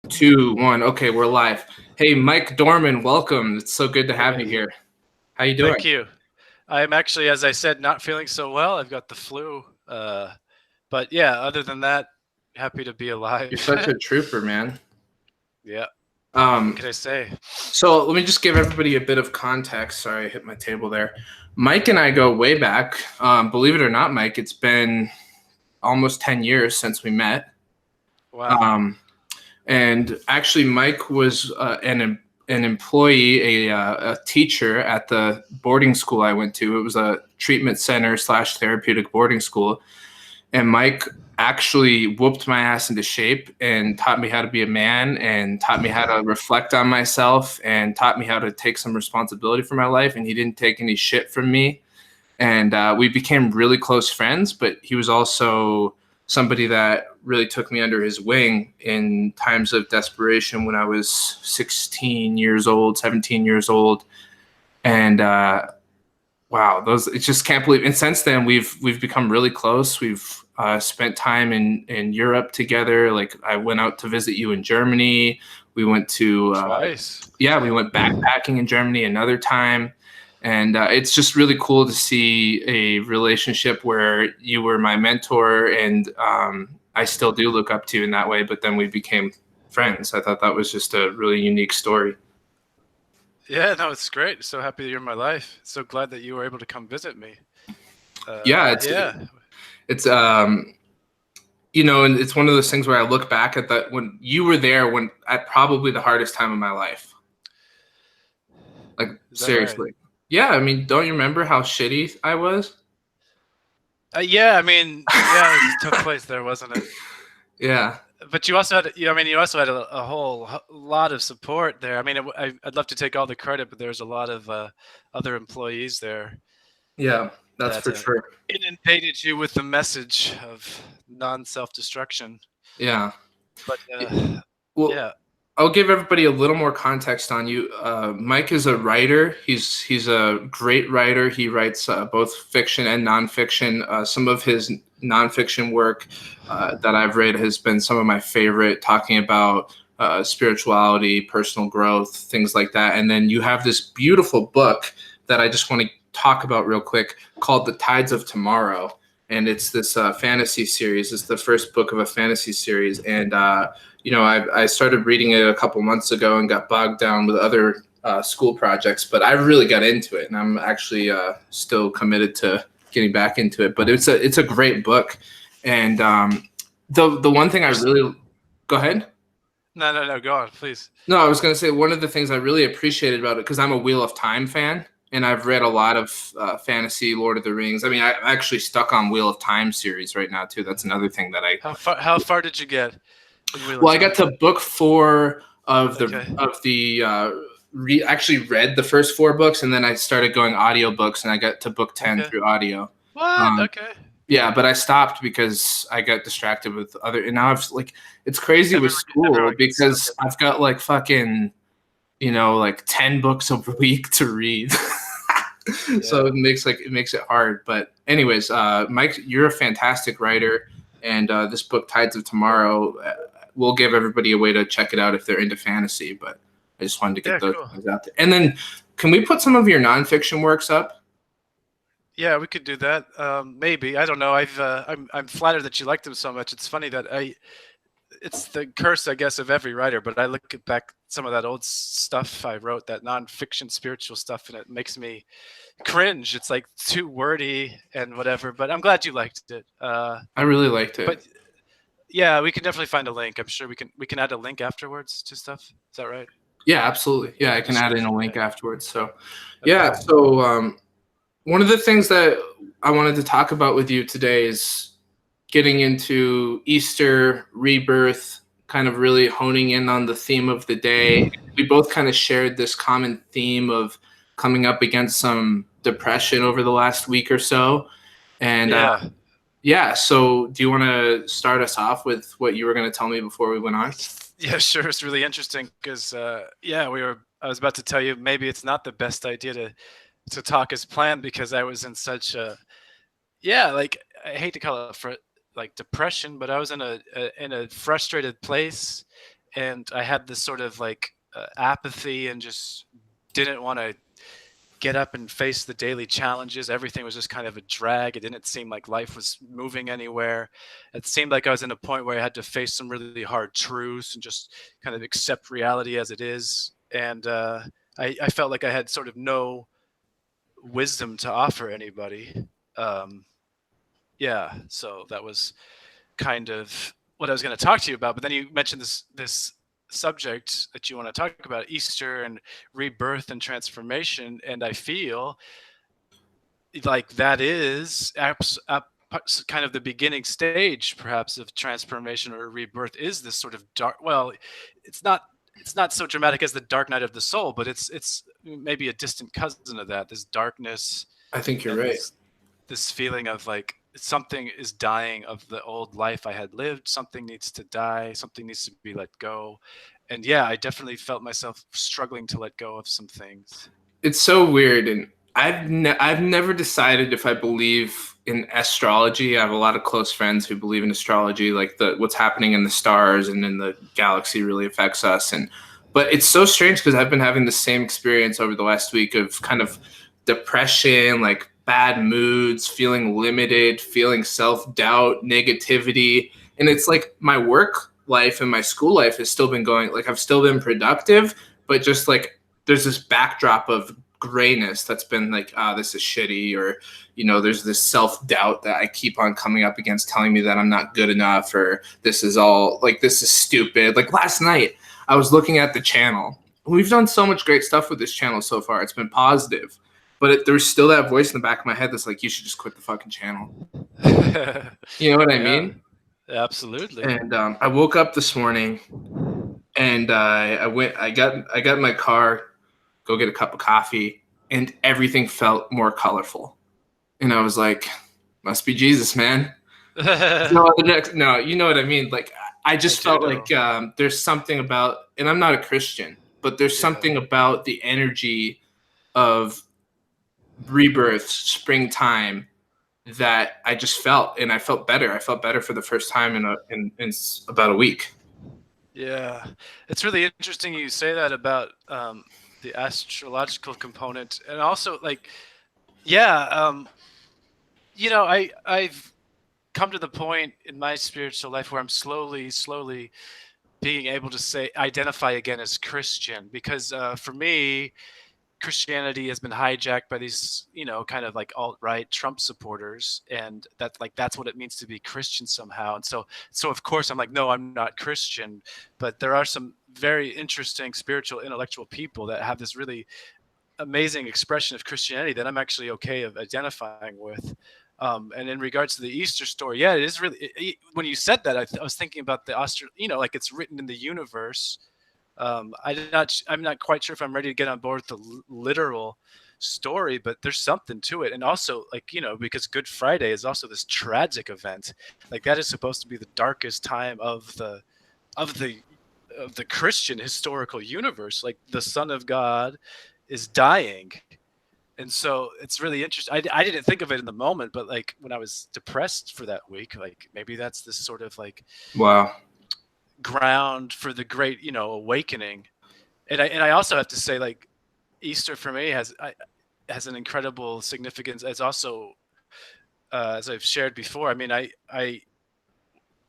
Two, one. Okay, we're live. Hey, Mike Dorman, welcome. It's so good to have you here. How you doing? Thank you. I'm actually, as I said, not feeling so well. I've got the flu. But yeah, other than that, happy to be You're alive. such a trooper, man. Yeah. What Um, can I say? so let me just give everybody a bit of context. Sorry, I hit my table there. Mike and I go way back. Believe it or not, Mike, it's been almost 10 years since we met. Wow. And actually, Mike was an employee, a teacher at the boarding school I went to. It was a treatment center / therapeutic boarding school. And Mike actually whooped my ass into shape and taught me how to be a man and taught me how to reflect on myself and taught me how to take some responsibility for my life. And he didn't take any shit from me. And we became really close friends, but he was also somebody that really took me under his wing in times of desperation when I was 16 years old, 17 years old. And wow, I just can't believe. And since then, we've become really close. We've spent time in Europe together. Like I went out to visit you in Germany. We went to Twice. we went backpacking in Germany another time. And it's just really cool to see a relationship where you were my mentor and I still do look up to you in that way. But then we became friends. I thought that was just a really unique story. Yeah, no, it's great. So happy that you're in my life. So glad that you were able to come visit me. It's and it's one of those things where I look back at that when you were there when at probably the hardest time of my life. Like seriously. Right? Yeah, I mean, don't you remember how shitty I was? Yeah, I mean, yeah, it took place there, wasn't it? Yeah. But you also had, you also had a whole lot of support there. I mean, I'd love to take all the credit, but there's a lot of other employees there. Yeah, that's for sure. Inundated you with the message of non-self-destruction. Yeah. But well, yeah. I'll give everybody a little more context on you. Mike is a writer. He's a great writer. He writes both fiction and nonfiction. Some of his nonfiction work that I've read has been some of my favorite, talking about spirituality, personal growth, things like that. And then you have this beautiful book that I just want to talk about real quick called The Tides of Tomorrow. And it's this fantasy series. It's the first book of a fantasy series. And I started reading it a couple months ago and got bogged down with other school projects, but I really got into it, and I'm actually still committed to getting back into it. But it's a great book, and the one thing I really go ahead. No, go on, please. No, I was going to say one of the things I really appreciated about it, because I'm a Wheel of Time fan, and I've read a lot of fantasy, Lord of the Rings. I mean, I'm actually stuck on Wheel of Time series right now too. That's another thing that I. How far did you get? Well, I got to book 4 of actually read the first 4 books, and then I started going audiobooks, and I got to book 10 through audio. What? Okay. Yeah, but I stopped because I got distracted with other, and now it's crazy with school because I've got like fucking, like 10 books a week to read. So it makes it hard. But anyways, Mike, you're a fantastic writer, and this book, Tides of Tomorrow, we'll give everybody a way to check it out if they're into fantasy. But I just wanted to get those things out there. And then, can we put some of your nonfiction works up? Yeah, we could do that. Maybe, I don't know. I'm flattered that you like them so much. It's funny that it's the curse, I guess, of every writer. But I look back some of that old stuff I wrote, that nonfiction spiritual stuff, and it makes me cringe. It's like too wordy and whatever. But I'm glad you liked it. I really liked it. But yeah, we can definitely find a link. I'm sure we can add a link afterwards to stuff. Is that right? Yeah, absolutely. Yeah, I can add in a link afterwards. So, yeah. So one of the things that I wanted to talk about with you today is getting into Easter, Rebirth, kind of really honing in on the theme of the day. We both kind of shared this common theme of coming up against some depression over the last week or so. And so do you want to start us off with what you were going to tell me before we went on? Yeah, sure. It's really interesting because, I was about to tell you maybe it's not the best idea to talk as planned, because I was in such a, like, I hate to call it like depression, but I was in a frustrated place, and I had this sort of like apathy and just didn't want to get up and face the daily challenges. Everything was just kind of a drag. It didn't seem like life was moving anywhere. It seemed like I was in a point where I had to face some really hard truths and just kind of accept reality as it is. And I felt like I had sort of no wisdom to offer anybody. Um, yeah, so that was kind of what I was going to talk to you about. But then you mentioned this subject that you want to talk about, Easter and rebirth and transformation, and I feel like that is kind of the beginning stage, perhaps, of transformation or rebirth. Is this sort of dark? Well, it's not so dramatic as the dark night of the soul, but it's maybe a distant cousin of that. This darkness I think you're and right. this feeling of like something is dying of the old life I had lived. Something needs to die. Something needs to be let go. And yeah, I definitely felt myself struggling to let go of some things. It's so weird, and I've never decided if I believe in astrology. I have a lot of close friends who believe in astrology, like what's happening in the stars and in the galaxy really affects us. And but it's so strange because I've been having the same experience over the last week of kind of depression, like bad moods, feeling limited, feeling self-doubt, negativity. And it's like my work life and my school life has still been going, like I've still been productive, but just like there's this backdrop of grayness that's been like, this is shitty, or, there's this self-doubt that I keep on coming up against telling me that I'm not good enough, or this is all like, this is stupid. Like last night I was looking at the channel. We've done so much great stuff with this channel so far. It's been positive, but there's still that voice in the back of my head that's like, you should just quit the fucking channel. You know what I mean? Absolutely. And I woke up this morning and I got in my car, go get a cup of coffee, and everything felt more colorful. And I was like, must be Jesus, man. No, you know what I mean? Like, I just felt like there's something about, and I'm not a Christian, but there's something about the energy of rebirth, springtime, that I just felt, and I felt better. I felt better for the first time in about a week. Yeah, it's really interesting you say that about the astrological component, and also like, I've come to the point in my spiritual life where I'm slowly being able to identify again as Christian, because for me, Christianity has been hijacked by these, kind of like alt-right Trump supporters, and that's what it means to be Christian somehow. And so of course I'm like, no, I'm not Christian. But there are some very interesting spiritual, intellectual people that have this really amazing expression of Christianity that I'm actually okay of identifying with. And in regards to the Easter story, yeah, it is really. When you said that, I was thinking about like it's written in the universe. I'm not quite sure if I'm ready to get on board with the literal story, but there's something to it. And also, like, because Good Friday is also this tragic event, like that is supposed to be the darkest time of the Christian historical universe. Like the Son of God is dying. And so it's really interesting. I didn't think of it in the moment, but like when I was depressed for that week, like maybe that's this sort of like, wow, ground for the great, awakening. And I also have to say, like, Easter for me has an incredible significance. As also, as I've shared before, I mean, I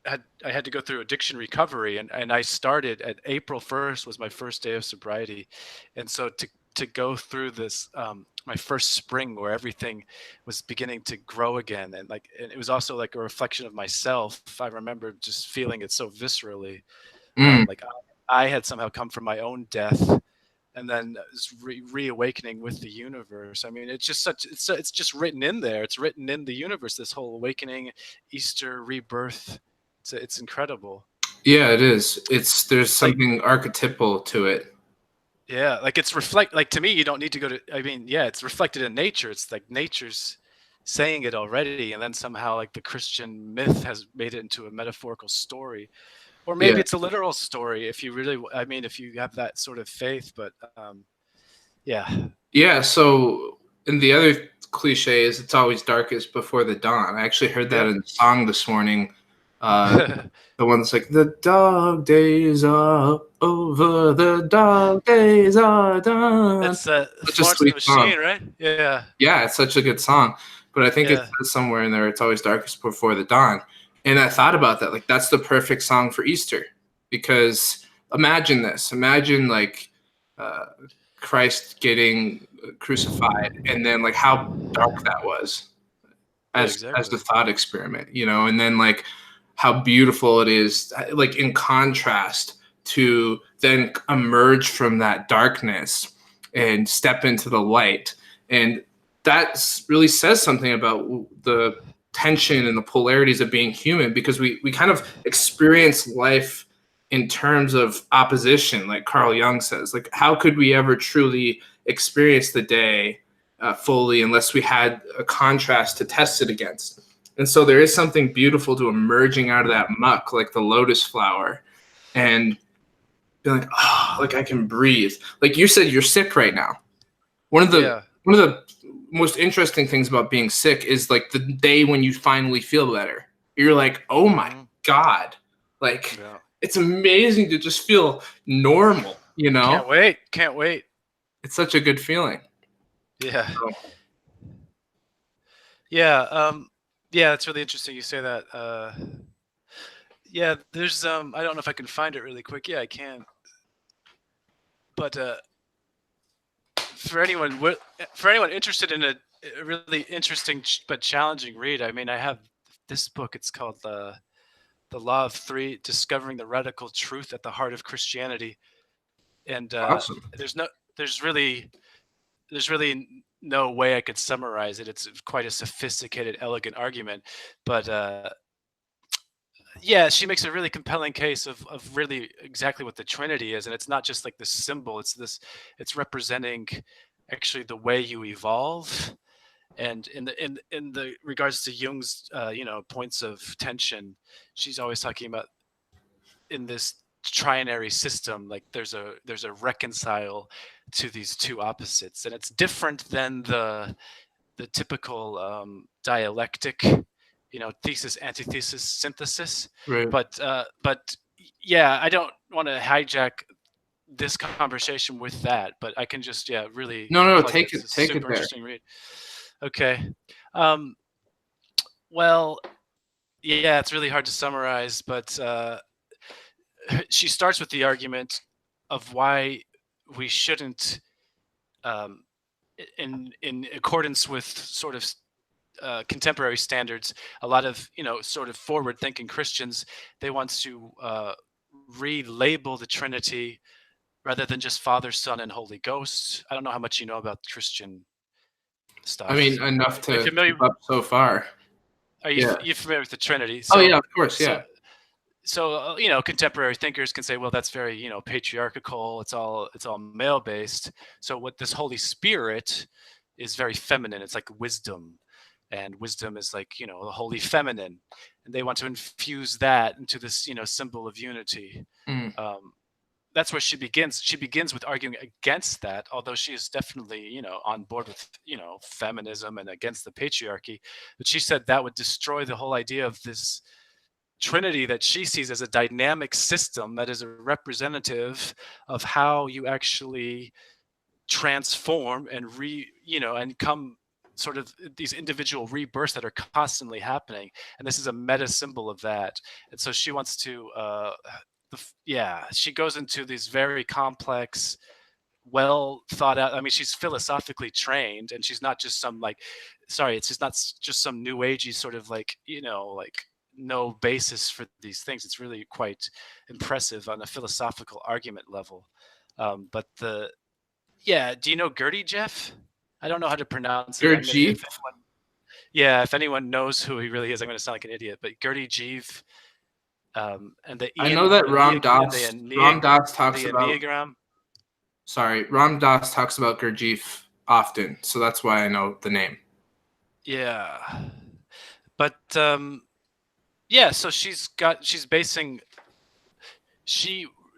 had to go through addiction recovery, and I started at April 1st was my first day of sobriety. And so to go through this, my first spring where everything was beginning to grow again, and it was also like a reflection of myself. I remember just feeling it so viscerally, like I had somehow come from my own death, and then this reawakening with the universe. I mean, it's just written in there. It's written in the universe. This whole awakening, Easter, rebirth. It's incredible. Yeah, it is. There's something archetypal to it. Yeah, like it's like to me, you don't need to go to. I mean, yeah, it's reflected in nature. It's like nature's saying it already, and then somehow like the Christian myth has made it into a metaphorical story, or maybe it's a literal story if you really. I mean, if you have that sort of faith, but yeah. So, and the other cliche is it's always darkest before the dawn. I actually heard that in a song this morning. Uh, the one that's like, the dog days are over, the dog days are done. That's Such a Florence and the sweet song. Machine, right? Yeah, Yeah, it's such a good song. But I think it yeah, says somewhere in there, it's always darkest before the dawn. And I thought about that. Like, that's the perfect song for Easter. Because imagine this. Imagine, like, uh, Christ getting crucified and then, like, how dark that was yeah, as the exactly. thought experiment, and then like how beautiful it is, like in contrast to then emerge from that darkness and step into the light. And that really says something about the tension and the polarities of being human, because we kind of experience life in terms of opposition, like Carl Jung says. Like, how could we ever truly experience the day fully unless we had a contrast to test it against? And so there is something beautiful to emerging out of that muck, like the lotus flower, and being like, oh, like I can breathe. Like you said, you're sick right now. One of the Yeah. one of the most interesting things about being sick is like the day when you finally feel better. You're like, oh my Mhm. God. Like, Yeah. it's amazing to just feel normal, Can't wait. Can't wait. It's such a good feeling. Yeah. So, Yeah. Yeah, it's really interesting you say that. Yeah, there's I don't know if I can find it really quick. Yeah, I can. But for anyone interested in a really interesting but challenging read, I mean, I have this book. It's called The Law of Three: Discovering the Radical Truth at the Heart of Christianity. And awesome. there's no there's really there's really no way I could summarize it. It's quite a sophisticated, elegant argument, but yeah, she makes a really compelling case of really exactly what the Trinity is, and it's not just like this symbol. It's representing actually the way you evolve, and in the regards to Jung's points of tension, she's always talking about in this trinary system, like there's a reconcile to these two opposites, and it's different than the typical dialectic, thesis, antithesis, synthesis. Right. But yeah, I don't want to hijack this conversation with that, but I can just really No, plug that. It's a take it super there. interesting read. Okay. Um, well, yeah, it's really hard to summarize, but she starts with the argument of why we shouldn't, um, in accordance with sort of contemporary standards, a lot of sort of forward-thinking Christians, they want to relabel the Trinity rather than just Father, Son, and Holy Ghost. I don't know how much you know about Christian I mean, stuff. enough Are you to familiar? keep up so far. Are you Yeah. you familiar with the Trinity? Oh yeah, So of course. so Yeah. so contemporary thinkers can say, well, that's very patriarchal. It's all male based. So what this Holy Spirit is very feminine. It's like wisdom, and wisdom is like the holy feminine, and they want to infuse that into this symbol of unity. Mm. um, that's where she begins. She begins with arguing against that, although she is definitely on board with feminism and against the patriarchy. But she said that would destroy the whole idea of this Trinity that she sees as a dynamic system that is a representative of how you actually transform and and come sort of these individual rebirths that are constantly happening, and this is a meta symbol of that. And so she wants to she goes into these very complex, well thought out. I mean, she's philosophically trained, and she's not just some it's just not just some new agey sort of like no basis for these things. It's really quite impressive on a philosophical argument level. But do you know Gertie, Jeff? I don't know how to pronounce it. Gurdjieff. If anyone knows who he really is, I'm going to sound like an idiot. But Gertie Jeeve, and the I know that Ram Dass the talks about. Enneagram. Sorry, Ram Dass talks about Gurdjieff often, so that's why I know the name. Yeah, but so she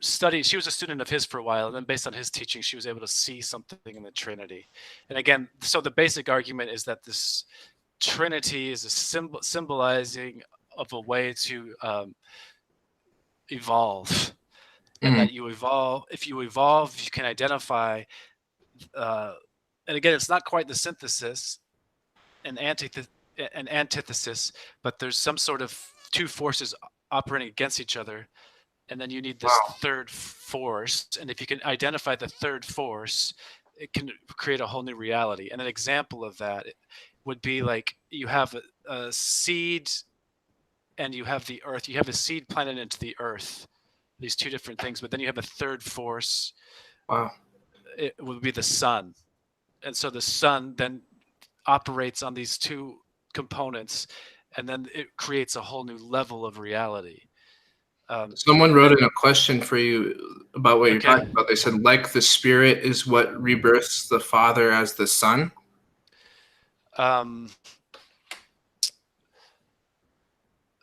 studied. She was a student of his for a while, and then based on his teaching, she was able to see something in the Trinity. And again, so the basic argument is that this Trinity is a symbolizing of a way to evolve, and Mm. that you evolve. If you evolve, you can identify. Uh, and again, it's not quite the synthesis and antithesis, but there's some sort of two forces operating against each other, and then you need this Wow. third force. And if you can identify the third force, it can create a whole new reality. And an example of that would be like you have a seed and you have the earth. You have a seed planted into the earth, these two different things, but then you have a third force. Wow. It would be the sun. And so the sun then operates on these two components, and then it creates a whole new level of reality. Someone wrote And in a question for you about what you're okay, talking about. They said, like the spirit is what rebirths the father as the son. um,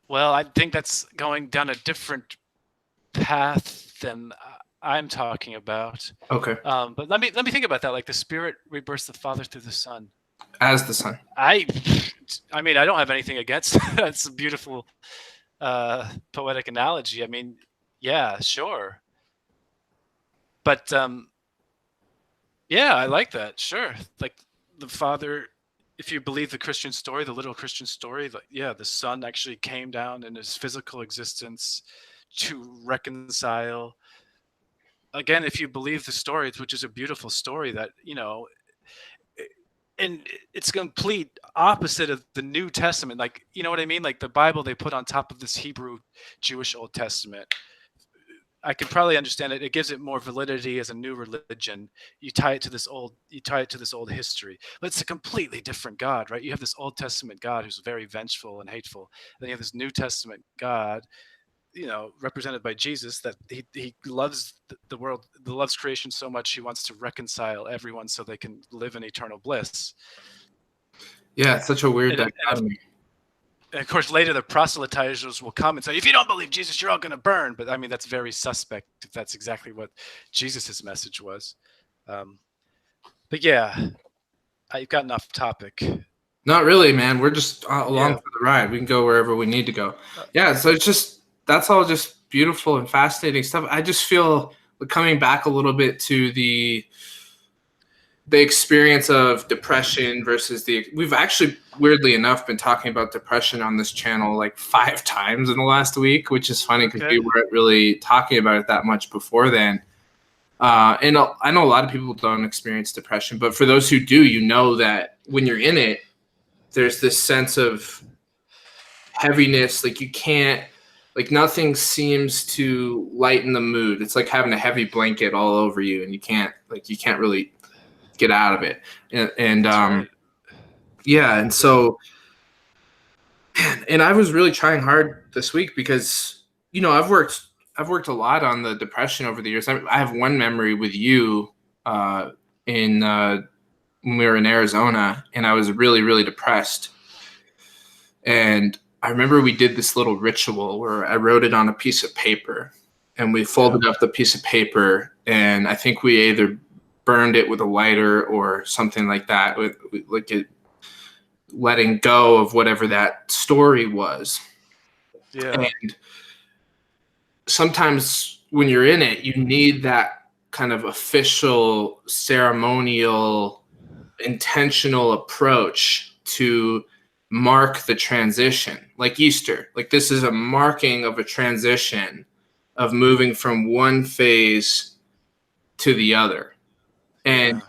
well, I think that's going down a different path than I'm talking about. Okay. But let me think about that. Like the spirit rebirths the father through the son. As the son. I mean, I don't have anything against that's a beautiful poetic analogy. I mean, yeah, sure. But yeah, I like that. Sure. Like the father, if you believe the Christian story, the literal Christian story, like, yeah, the son actually came down in his physical existence to reconcile. Again, if you believe the story, which is a beautiful story that, and it's complete opposite of the New Testament. Like, you know what I mean? Like the Bible they put on top of this Hebrew Jewish Old Testament. I could probably understand it. It gives it more validity as a new religion. You tie it to this old history. But it's a completely different God, right? You have this Old Testament God who's very vengeful and hateful. Then you have this New Testament God, represented by Jesus, that he loves the world, loves creation so much he wants to reconcile everyone so they can live in eternal bliss. Yeah, it's such a weird And dichotomy. of course, later the proselytizers will come and say, if you don't believe Jesus, you're all going to burn. But I mean, that's very suspect if that's exactly what Jesus's message was. But yeah, I've gotten off topic. Not really, man. We're just along Yeah. for the ride. We can go wherever we need to go. Yeah, so that's all just beautiful and fascinating stuff. I just feel coming back a little bit to the experience of depression versus we've actually weirdly enough been talking about depression on this channel like 5 times in the last week, which is funny because we weren't really talking about it that much before then. And I know a lot of people don't experience depression, but for those who do, that when you're in it, there's this sense of heaviness. Like you can't, like nothing seems to lighten the mood. It's like having a heavy blanket all over you, and you can't really get out of it. And right. yeah, and so, man, and I was really trying hard this week because I've worked a lot on the depression over the years. I have one memory with you in when we were in Arizona, and I was really, really depressed. And I remember we did this little ritual where I wrote it on a piece of paper, and we folded up the piece of paper, and I think we either burned it with a lighter or something like that, with like it letting go of whatever that story was. Yeah. And sometimes when you're in it, you need that kind of official, ceremonial, intentional approach to mark the transition, like Easter. Like this is a marking of a transition of moving from one phase to the other. And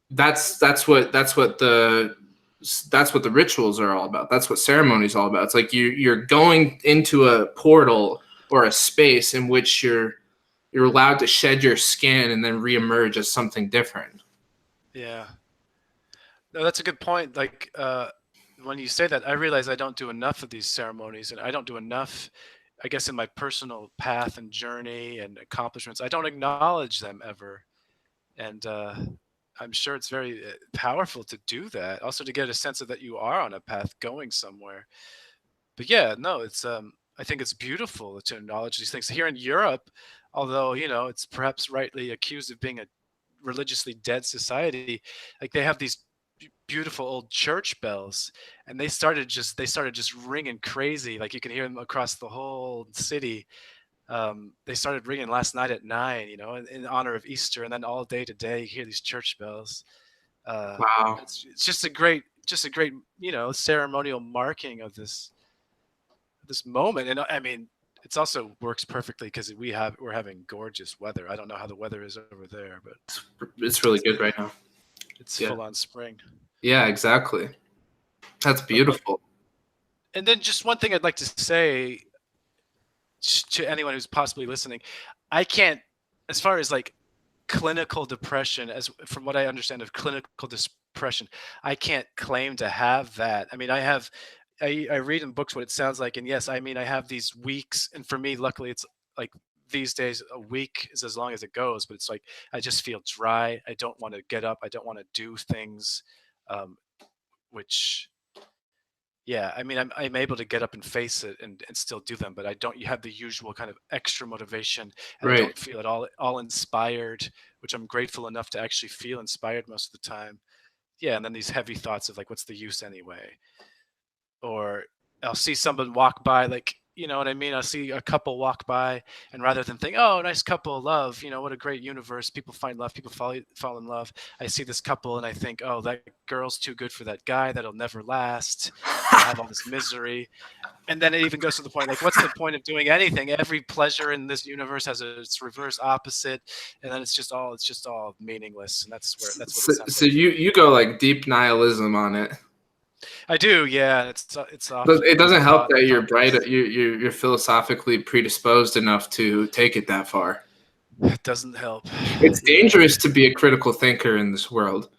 that's what the rituals are all about. That's what ceremony is all about. It's like you're going into a portal or a space in which you're allowed to shed your skin and then reemerge as something different. Yeah. No, that's a good point. Like when you say that, I realize I don't do enough of these ceremonies, and I don't do enough, I guess, in my personal path and journey and accomplishments. I don't acknowledge them ever. And I'm sure it's very powerful to do that. Also to get a sense of that you are on a path going somewhere. But yeah, no, it's I think it's beautiful to acknowledge these things. Here in Europe, although, it's perhaps rightly accused of being a religiously dead society, like they have these beautiful old church bells, and they started just ringing crazy. Like you can hear them across the whole city. They started ringing last night at 9, in honor of Easter, and then all day today you hear these church bells. Uh, Wow. it's just a great, ceremonial marking of this moment. And I mean, it's also works perfectly because we're having gorgeous weather. I don't know how the weather is over there, but It's really it's good right now. it's Yeah. full on spring. Yeah, exactly. That's beautiful. And then just one thing I'd like to say to anyone who's possibly listening, I can't, as far as like clinical depression, as from what I understand of clinical depression, I can't claim to have that. I mean, I read in books what it sounds like, and yes, I mean, I have these weeks, and for me, luckily, it's like these days, a week is as long as it goes, but it's like I just feel dry. I don't want to get up. I don't want to do things, um, which yeah, I mean, I'm able to get up and face it and still do them, but I don't. You have the usual kind of extra motivation, and I Right. don't feel at all inspired, which I'm grateful enough to actually feel inspired most of the time. Yeah, and then these heavy thoughts of like, what's the use anyway? Or I'll see someone walk by, like, you know what I mean? I'll see a couple walk by, and rather than think, oh, nice couple of love, what a great universe, people find love, people fall in love. I see this couple and I think, oh, that girl's too good for that guy, that'll never last. They'll have all this misery. And then it even goes to the point, like, what's the point of doing anything? Every pleasure in this universe has its reverse opposite, and then it's just all meaningless. And that's what So, it sounds so like for you me. go like deep nihilism on it. I do, yeah. It's But it often doesn't help that you're thought bright. based. You're philosophically predisposed enough to take it that far. It doesn't help. It's Yeah, dangerous to be a critical thinker in this world,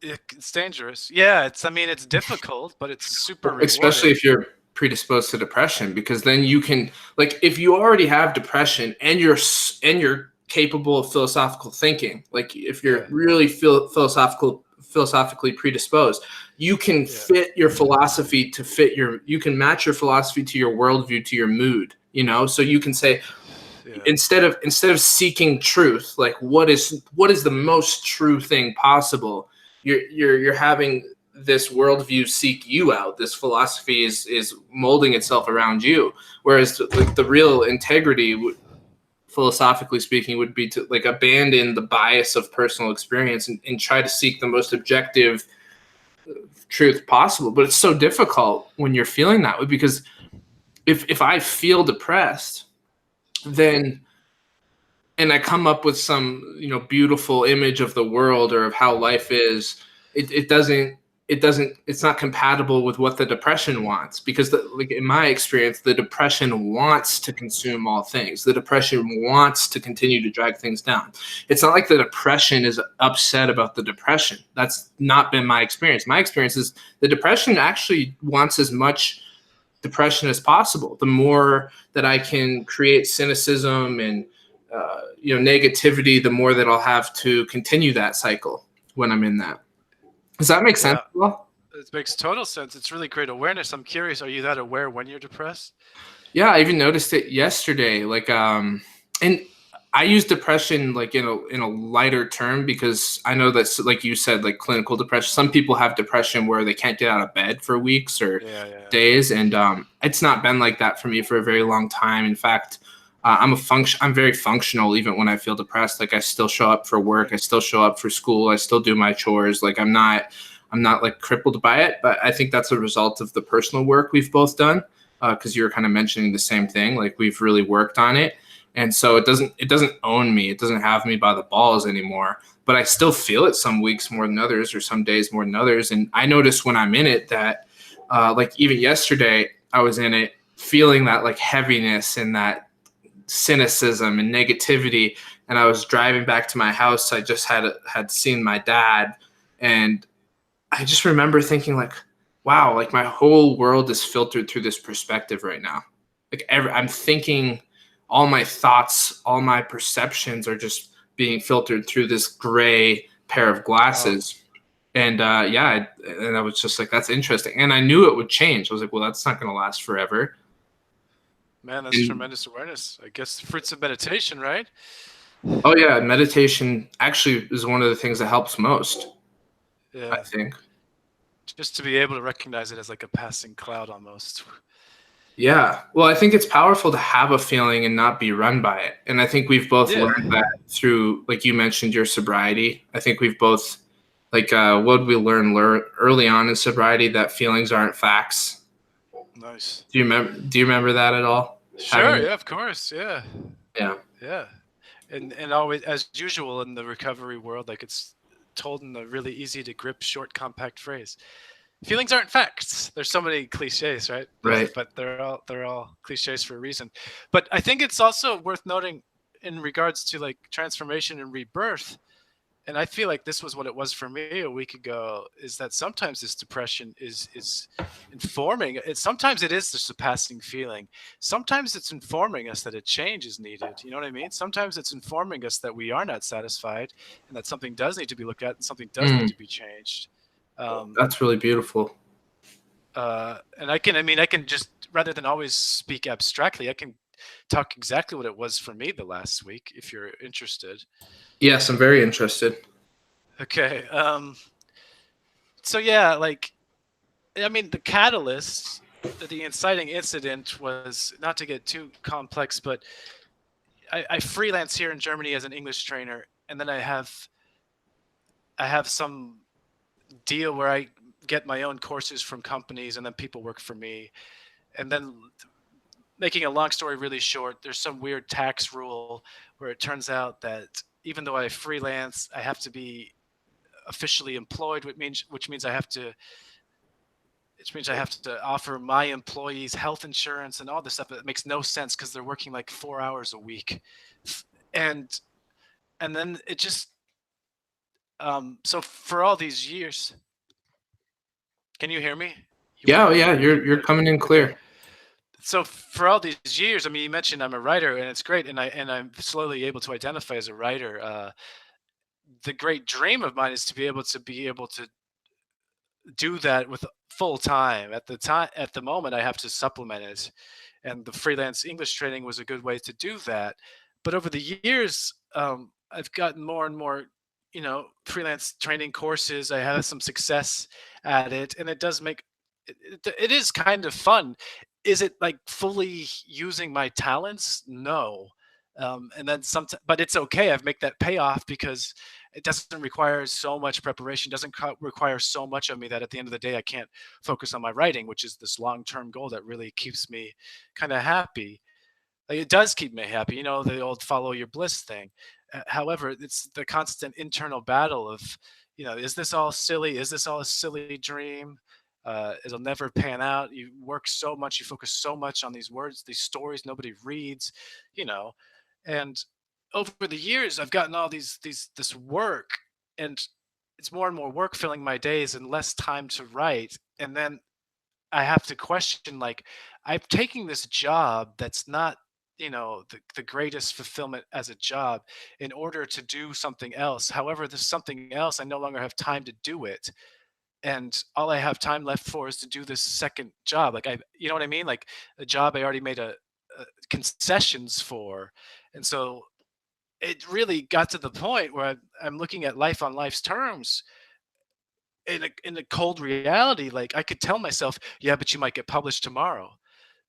it's dangerous. Yeah, I mean, it's difficult, but it's super especially rewarding. if you're predisposed to depression, because then you can, like, if you already have depression and you're capable of philosophical thinking, like if you're Yeah, really philosophically predisposed, you can yeah, fit your philosophy to fit you can match your philosophy to your worldview, to your mood, so you can say, yeah, instead of seeking truth, like what is the most true thing possible, you're having this worldview seek you out. This philosophy is molding itself around you, whereas like the real integrity, philosophically speaking, would be to like abandon the bias of personal experience and try to seek the most objective truth possible. But it's so difficult when you're feeling that way, because if I feel depressed, then and I come up with some beautiful image of the world or of how life is, it's not compatible with what the depression wants, because like in my experience, the depression wants to consume all things. The depression wants to continue to drag things down. It's not like the depression is upset about the depression. That's not been my experience. My experience is the depression actually wants as much depression as possible. The more that I can create cynicism and negativity, the more that I'll have to continue that cycle when I'm in that. Does that make sense? yeah. Well, It makes total sense. It's really great awareness. I'm curious, are you that aware when you're depressed? yeah, I even noticed it yesterday. Like, and I use depression like in a lighter term, because I know that's, like you said, like clinical depression. Some people have depression where they can't get out of bed for weeks or Yeah, yeah, days, and it's not been like that for me for a very long time. In fact, I'm very functional even when I feel depressed. Like I still show up for work, I still show up for school, I still do my chores. Like I'm not like crippled by it. But I think that's a result of the personal work we've both done. Because you were kind of mentioning the same thing. Like we've really worked on it, and so it doesn't own me. It doesn't have me by the balls anymore. But I still feel it some weeks more than others, or some days more than others. And I notice when I'm in it that, like even yesterday, I was in it feeling that like heaviness and that cynicism and negativity. And I was driving back to my house. I just had seen my dad, and I just remember thinking like, wow, like my whole world is filtered through this perspective right now. Like I'm thinking, all my thoughts, all my perceptions are just being filtered through this gray pair of wow. glasses. And yeah, and I was just like, that's interesting. And I knew it would change. I was like, well, that's not going to last forever. Man, that's And tremendous awareness. I guess the fruits of meditation, right? oh yeah, meditation actually is one of the things that helps most. I Yeah. think. Just to be able to recognize it as like a passing cloud almost. Yeah. Well, I think it's powerful to have a feeling and not be run by it. And I think we've both Yeah. learned that through, like you mentioned, your sobriety. I think we've both, like, what did we learn early on in sobriety? That feelings aren't facts. Nice. Do you remember that at all? Sure. Having, Yeah. Of course. Yeah. yeah. Yeah. And always, as usual in the recovery world, like it's told in a really easy to grip, short, compact phrase. Feelings aren't facts. There's so many cliches, right? Right. But they're all cliches for a reason. But I think it's also worth noting in regards to like transformation and rebirth. And I feel like this was what it was for me a week ago, is that sometimes this depression is informing it. Sometimes it is just a passing feeling. Sometimes it's informing us that a change is needed. You know what I mean? Sometimes it's informing us that we are not satisfied and that something does need to be looked at and something does need to be changed. That's really beautiful. And I can just, rather than always speak abstractly, I can talk exactly what it was for me the last week if you're interested. Yes, I'm very interested. Okay. So yeah, like, I mean, the catalyst, the inciting incident was, not to get too complex, but I freelance here in Germany as an English trainer, and then I have some deal where I get my own courses from companies, and then people work for me. And then, making a long story really short, there's some weird tax rule where it turns out that even though I freelance, I have to be officially employed, which means I have to offer my employees health insurance and all this stuff. That makes no sense because they're working like 4 hours a week, and and then it just, so for all these years, can you hear me? You went Yeah, on yeah, mute. you're coming in Okay. clear. So for all these years, I mean, you mentioned I'm a writer, and it's great, and I'm slowly able to identify as a writer. The great dream of mine is to be able to do that with full time. At the moment, I have to supplement it, and the freelance English training was a good way to do that. But over the years, I've gotten more and more, freelance training courses. I have some success at it, and it does make it is kind of fun. Is it like fully using my talents? No. And then sometimes, but it's okay. I've make that payoff because it doesn't require so much preparation, doesn't require so much of me that at the end of the day I can't focus on my writing, which is this long-term goal that really keeps me kind of happy. Like, it does keep me happy, the old follow your bliss thing. However, it's the constant internal battle of, is this all silly? Is this all a silly dream? It'll never pan out. You work so much, you focus so much on these words, these stories nobody reads, you know. And over the years, I've gotten all this work, and it's more and more work filling my days and less time to write. And then I have to question, like, I'm taking this job that's not, the greatest fulfillment as a job, in order to do something else. However, this something else, I no longer have time to do it. And all I have time left for is to do this second job. Like, you know what I mean? Like, a job I already made a concessions for. And so it really got to the point where I'm looking at life on life's terms, in a cold reality. Like, I could tell myself, yeah, but you might get published tomorrow.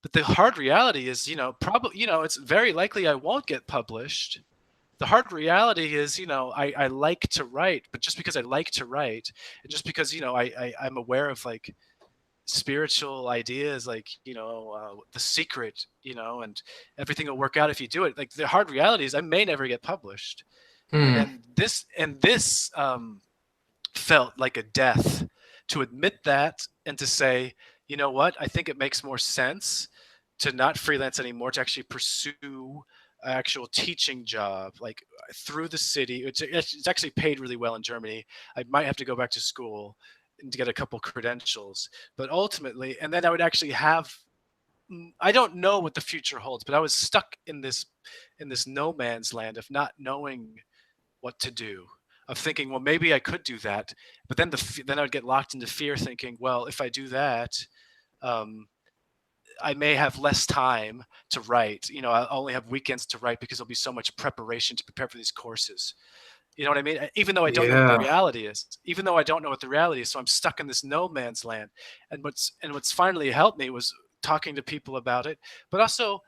But the hard reality is, probably, it's very likely I won't get published. The hard reality is, I like to write, but just because I like to write, and just because, I'm aware of, like, spiritual ideas, like, the secret, and everything will work out if you do it. Like, the hard reality is I may never get published. Hmm. And this felt like a death, to admit that, and to say, you know what, I think it makes more sense to not freelance anymore, to actually pursue an actual teaching job, like, through the city. It's actually paid really well in Germany. I might have to go back to school and to get a couple credentials, but ultimately, and then I would actually have, I don't know what the future holds, but I was stuck in this no man's land of not knowing what to do, of thinking, well, maybe I could do that, but then I would get locked into fear, thinking, well, if I do that, um, I may have less time to write. I'll only have weekends to write because there'll be so much preparation to prepare for these courses. You know what I mean? Even though I don't know what the reality is, even though I don't know what the reality is, so I'm stuck in this no man's land. And what's finally helped me was talking to people about it. But also,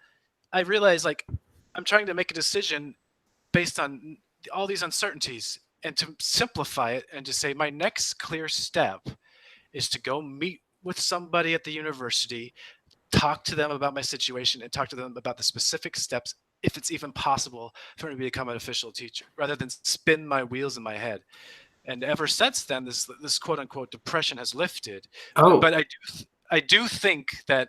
I realized like I'm trying to make a decision based on all these uncertainties, and to simplify it and to say my next clear step is to go meet with somebody at the university, talk to them about my situation, and talk to them about the specific steps, if it's even possible for me to become an official teacher, rather than spin my wheels in my head. And ever since then, this quote unquote depression has lifted. Oh, But I do think that,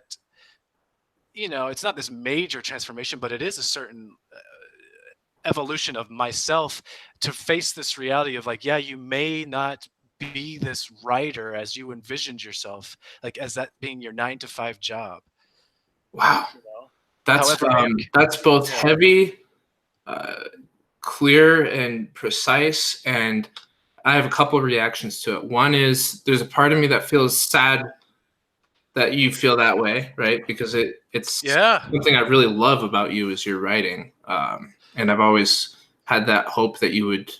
you know, it's not this major transformation, but it is a certain evolution of myself to face this reality of like, yeah, you may not be this writer as you envisioned yourself, like as that being your 9 to 5 job. wow. You know? That's However, that's both yeah. heavy, clear, and precise. And I have a couple of reactions to it. One is there's a part of me that feels sad that you feel that way, right? Because it's something I really love about you is your writing, and I've always had that hope that you would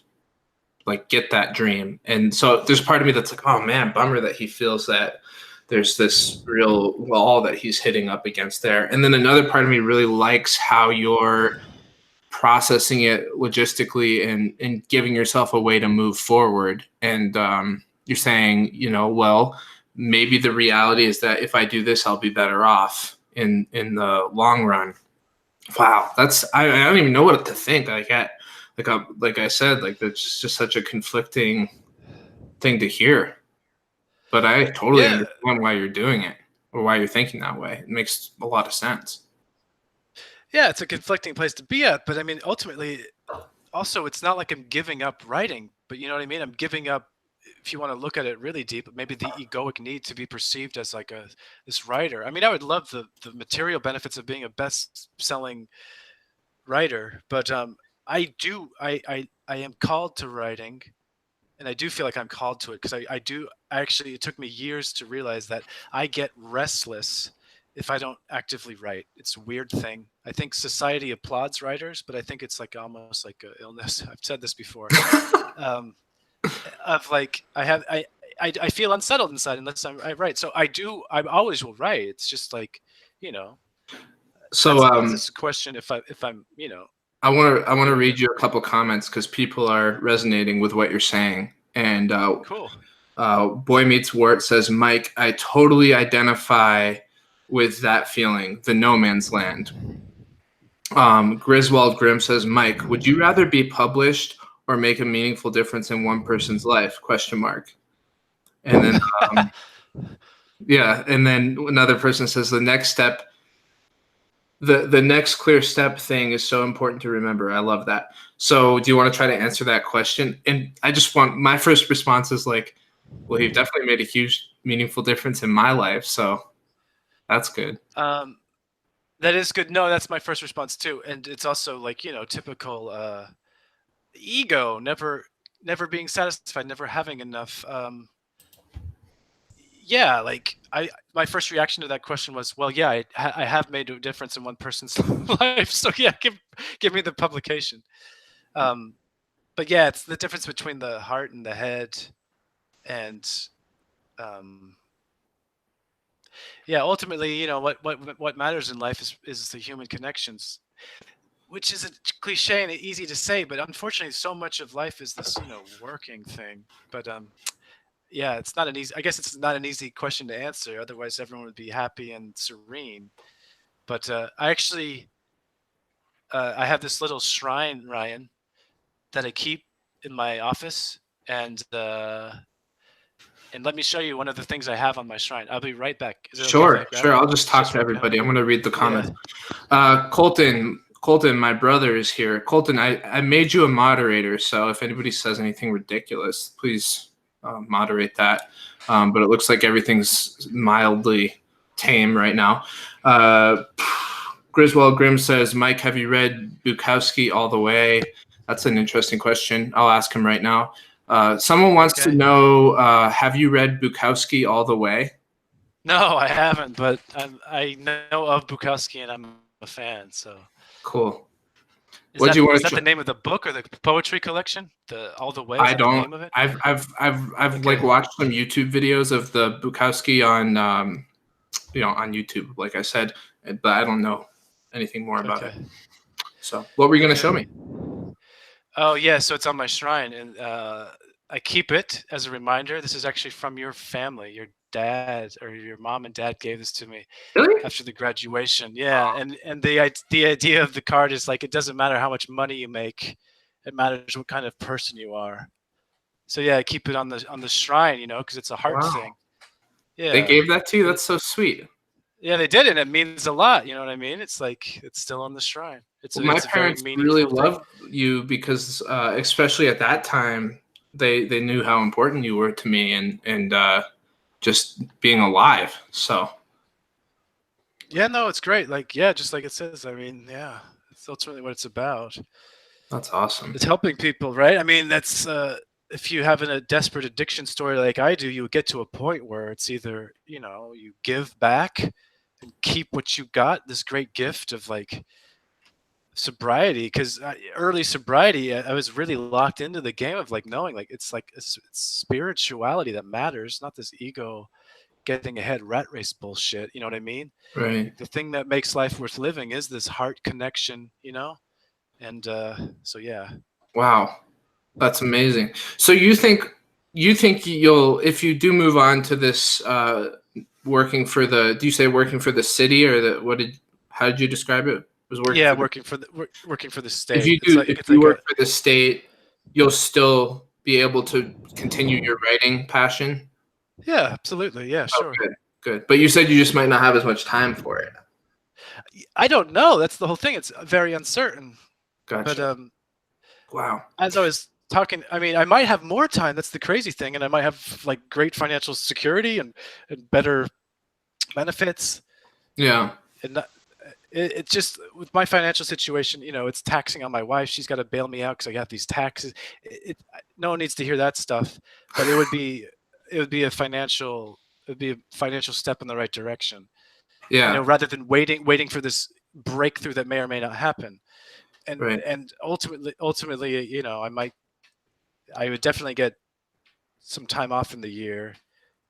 like get that dream. And so there's part of me that's like, oh man, bummer that he feels that there's this real wall that he's hitting up against there. And then another part of me really likes how you're processing it logistically and giving yourself a way to move forward. And you're saying, you know, well, maybe the reality is that if I do this, I'll be better off in the long run. Wow, that's I don't even know what to think. Like I said, like that's just such a conflicting thing to hear. But I totally understand why you're doing it or why you're thinking that way. It makes a lot of sense. Yeah, it's a conflicting place to be at, but I mean, ultimately, also, it's not like I'm giving up writing, but you know what I mean? I'm giving up, if you want to look at it really deep, maybe the egoic need to be perceived as like this writer. I mean, I would love the material benefits of being a best-selling writer, but I am called to writing, and I do feel like I'm called to it because actually, it took me years to realize that I get restless if I don't actively write. It's a weird thing. I think society applauds writers, but I think it's like almost like an illness. I've said this before. Of like I feel unsettled inside unless I write. So I always will write. It's just like, you know. So that's a question if I'm, you know. I want to read you a couple comments because people are resonating with what you're saying. And cool. Boy Meets Wart says, Mike, I totally identify with that feeling, the no man's land. Griswold Grimm says, Mike, would you rather be published or make a meaningful difference in one person's life? Question mark. And then, yeah. And then another person says the next step, the next clear step thing is so important to remember. I love that. So do you want to try to answer that question? And I just want, my first response is like, well, you've definitely made a huge, meaningful difference in my life. So that's good. That is good. No, that's my first response too. And it's also like, you know, typical ego, never being satisfied, never having enough. Yeah, like my first reaction to that question was, well, yeah, I have made a difference in one person's life. So yeah, give me the publication. But yeah, it's the difference between the heart and the head. And yeah, ultimately, you know, what matters in life is the human connections, which is a cliche and easy to say, but unfortunately, so much of life is this, you know, working thing. But yeah, it's not an easy. I guess it's not an easy question to answer. Otherwise, everyone would be happy and serene. But I actually, I have this little shrine, Ryan, that I keep in my office, and let me show you one of the things I have on my shrine. I'll be right back. Is it Sure, okay sure. I'll just talk to everybody. I'm going to read the comments. Yeah. Colton, my brother is here. Colton, I made you a moderator, so if anybody says anything ridiculous, please moderate that. But it looks like everything's mildly tame right now. Griswold Grimm says, Mike, have you read Bukowski all the way? That's an interesting question. I'll ask him right now. Someone wants to know, have you read Bukowski all the way? No, I haven't, but I know of Bukowski and I'm a fan. So cool. What do you want is to? that the name of the book or the poetry collection? The All the Way, is I that the don't. name of it? I've like Okay. watched some YouTube videos of the Bukowski on on YouTube, like I said, but I don't know anything more about it. Okay. So, what were you going to show Okay. me? Oh yeah, so it's on my shrine, and I keep it as a reminder. This is actually from your family. Your dad or your mom and dad gave this to me Really? after the graduation. Yeah, and the idea of the card is like it doesn't matter how much money you make, it matters what kind of person you are. So yeah, I keep it on the shrine, because it's a heart Wow. thing. They Yeah, gave that to you? That's so sweet. yeah, they did, and it means a lot. You know what I mean? It's like it's still on the shrine. Well, my It's a very parents really meaningful thing. loved you because, especially at that time, they knew how important you were to me, and just being alive. So Yeah, no, it's great. Like, yeah, just like it says. I mean, yeah, it's ultimately what it's about. that's awesome. It's helping people, right? I mean, that's if you have a desperate addiction story like I do, you get to a point where it's either you give back and keep what you got, this great gift of like sobriety, because early sobriety, I was really locked into the game of like knowing like it's spirituality that matters, not this ego getting ahead rat race bullshit. You know what I mean? Right. Like the thing that makes life worth living is this heart connection, and so yeah. Wow. That's amazing. So you think you'll, if you do move on to this, working for the, do you say working for the city, or the, how did you describe it? Was working Yeah, for the, working for the if state. you do, if It's you like work a for the state, you'll still be able to continue your writing passion? yeah, absolutely. Yeah, Oh, sure. good, good. But you said you just might not have as much time for it. I don't know. That's the whole thing. It's very uncertain. But Gotcha. Wow. as I was talking, I mean, I might have more time. That's the crazy thing, and I might have like great financial security and better benefits. Yeah. And not, it's just with my financial situation, it's taxing on my wife. She's got to bail me out because I got these taxes. No one needs to hear that stuff, but it would be a financial step in the right direction. Yeah. Rather than waiting for this breakthrough that may or may not happen. And Right. and ultimately, I would definitely get some time off in the year.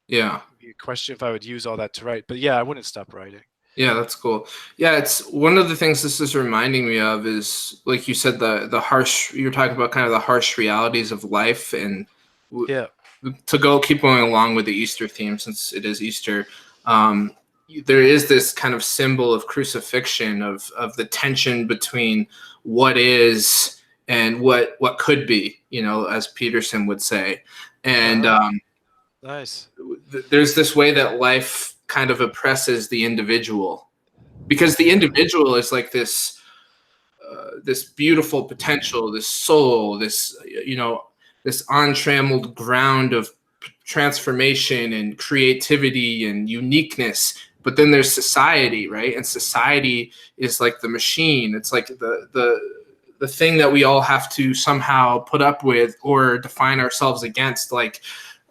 Yeah. It'd be a question if I would use all that to write, but yeah, I wouldn't stop writing. Yeah, that's cool. Yeah, it's one of the things this is reminding me of is, like you said, the harsh, you're talking about kind of the harsh realities of life, and Yeah. to go keep going along with the Easter theme, since it is Easter. um, there is this kind of symbol of crucifixion, of the tension between what is and what could be, as Peterson would say. And Uh-huh. Nice. there's this way that life kind of oppresses the individual, because the Yeah. individual is like this beautiful potential, this soul, this untrammeled ground of transformation and creativity and uniqueness. But then there's society, right? And society is like the machine. It's like the thing that we all have to somehow put up with or define ourselves against, like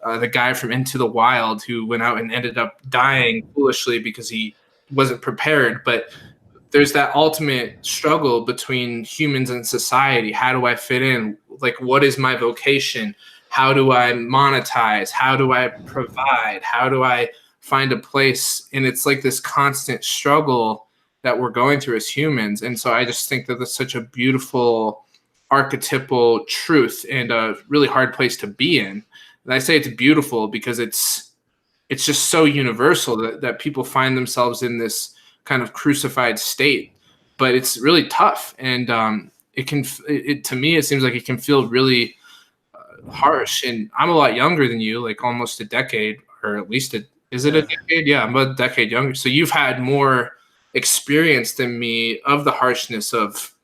the guy from Into the Wild who went out and ended up dying foolishly because he wasn't prepared. But there's that ultimate struggle between humans and society. How do I fit in? Like, what is my vocation? How do I monetize? How do I provide? How do I find a place? And it's like this constant struggle that we're going through as humans. And so I just think that that's such a beautiful archetypal truth and a really hard place to be in. And I say it's beautiful because it's just so universal that people find themselves in this kind of crucified state. But it's really tough, and to me, it seems like it can feel really harsh. And I'm a lot younger than you, like almost a decade, or at least is it a Yeah. decade? Yeah, I'm a decade younger. So you've had more experience than me of the harshness of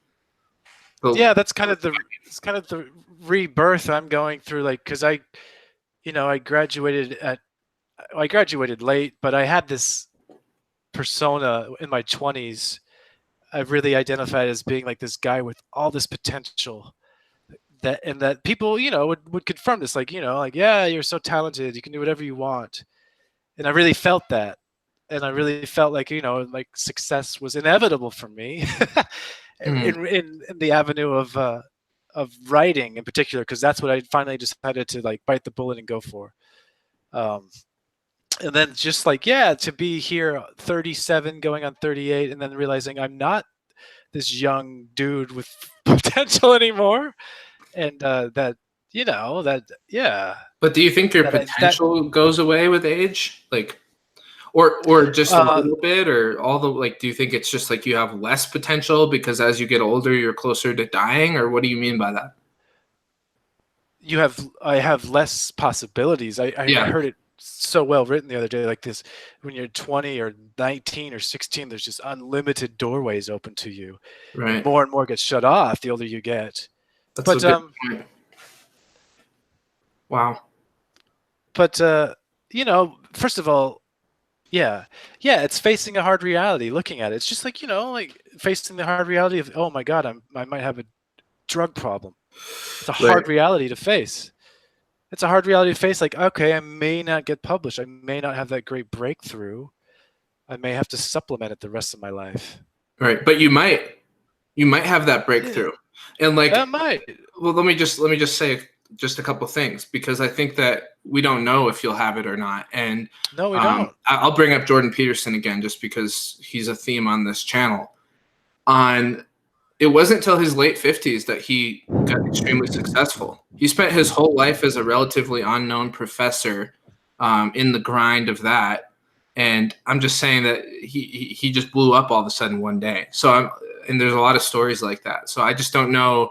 the. Yeah, that's kind of the rebirth I'm going through, like, because I graduated late, but I had this persona in my 20s. I really identified as being like this guy with all this potential, that people, would confirm this, like, like, yeah, you're so talented, you can do whatever you want. And I really felt that. And I really felt like, like success was inevitable for me. in the avenue of writing in particular, because that's what I finally decided to like bite the bullet and go for. And then just like, yeah, to be here 37 going on 38 and then realizing I'm not this young dude with potential anymore, and that yeah. But do you think your potential goes away with age, like, or just a little bit, or all the like? Do you think it's just like you have less potential because as you get older you're closer to dying, or what do you mean by that? I have less possibilities. I heard it so well written the other day, like this: when you're 20 or 19 or 16, there's just unlimited doorways open to you. Right. And more gets shut off the older you get. That's a good point. Wow. But first of all, yeah, it's facing a hard reality. Looking at it, it's just like like facing the hard reality of, oh my God, I might have a drug problem. It's a hard reality to face. It's a hard reality to face. Like, okay, I may not get published. I may not have that great breakthrough. I may have to supplement it the rest of my life. Right, but you might have that breakthrough, and like that might. Well, let me just say just a couple things, because I think that we don't know if you'll have it or not. And no, we don't. I'll bring up Jordan Peterson again, just because he's a theme on this channel. It wasn't until his late 50s that he got extremely successful. He spent his whole life as a relatively unknown professor in the grind of that. And I'm just saying that he just blew up all of a sudden one day. And there's a lot of stories like that. So I just don't know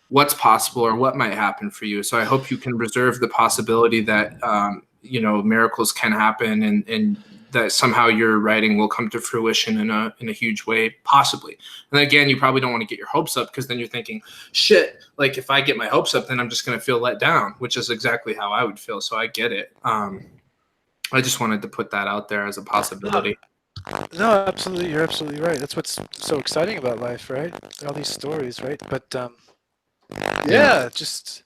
what's possible or what might happen for you. So I hope you can reserve the possibility that, miracles can happen and that somehow your writing will come to fruition in a huge way, possibly. And again, you probably don't want to get your hopes up, because then you're thinking, shit, like if I get my hopes up, then I'm just going to feel let down, which is exactly how I would feel. So I get it. I just wanted to put that out there as a possibility. No, absolutely. You're absolutely right. That's what's so exciting about life, right? All these stories, right? But just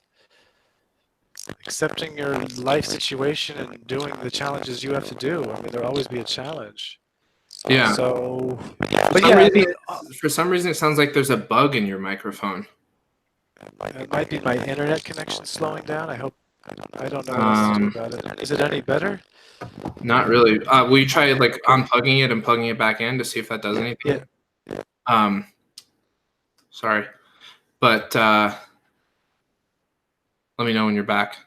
accepting your life situation and doing the challenges you have to do. I mean, there'll always be a challenge. Yeah. So, for some reason, it sounds like there's a bug in your microphone. It might be my internet connection slowing down. I don't know what else to do about it. Is it any better? Not really. Will you try like unplugging it and plugging it back in to see if that does anything? Yeah. Sorry, but let me know when you're back.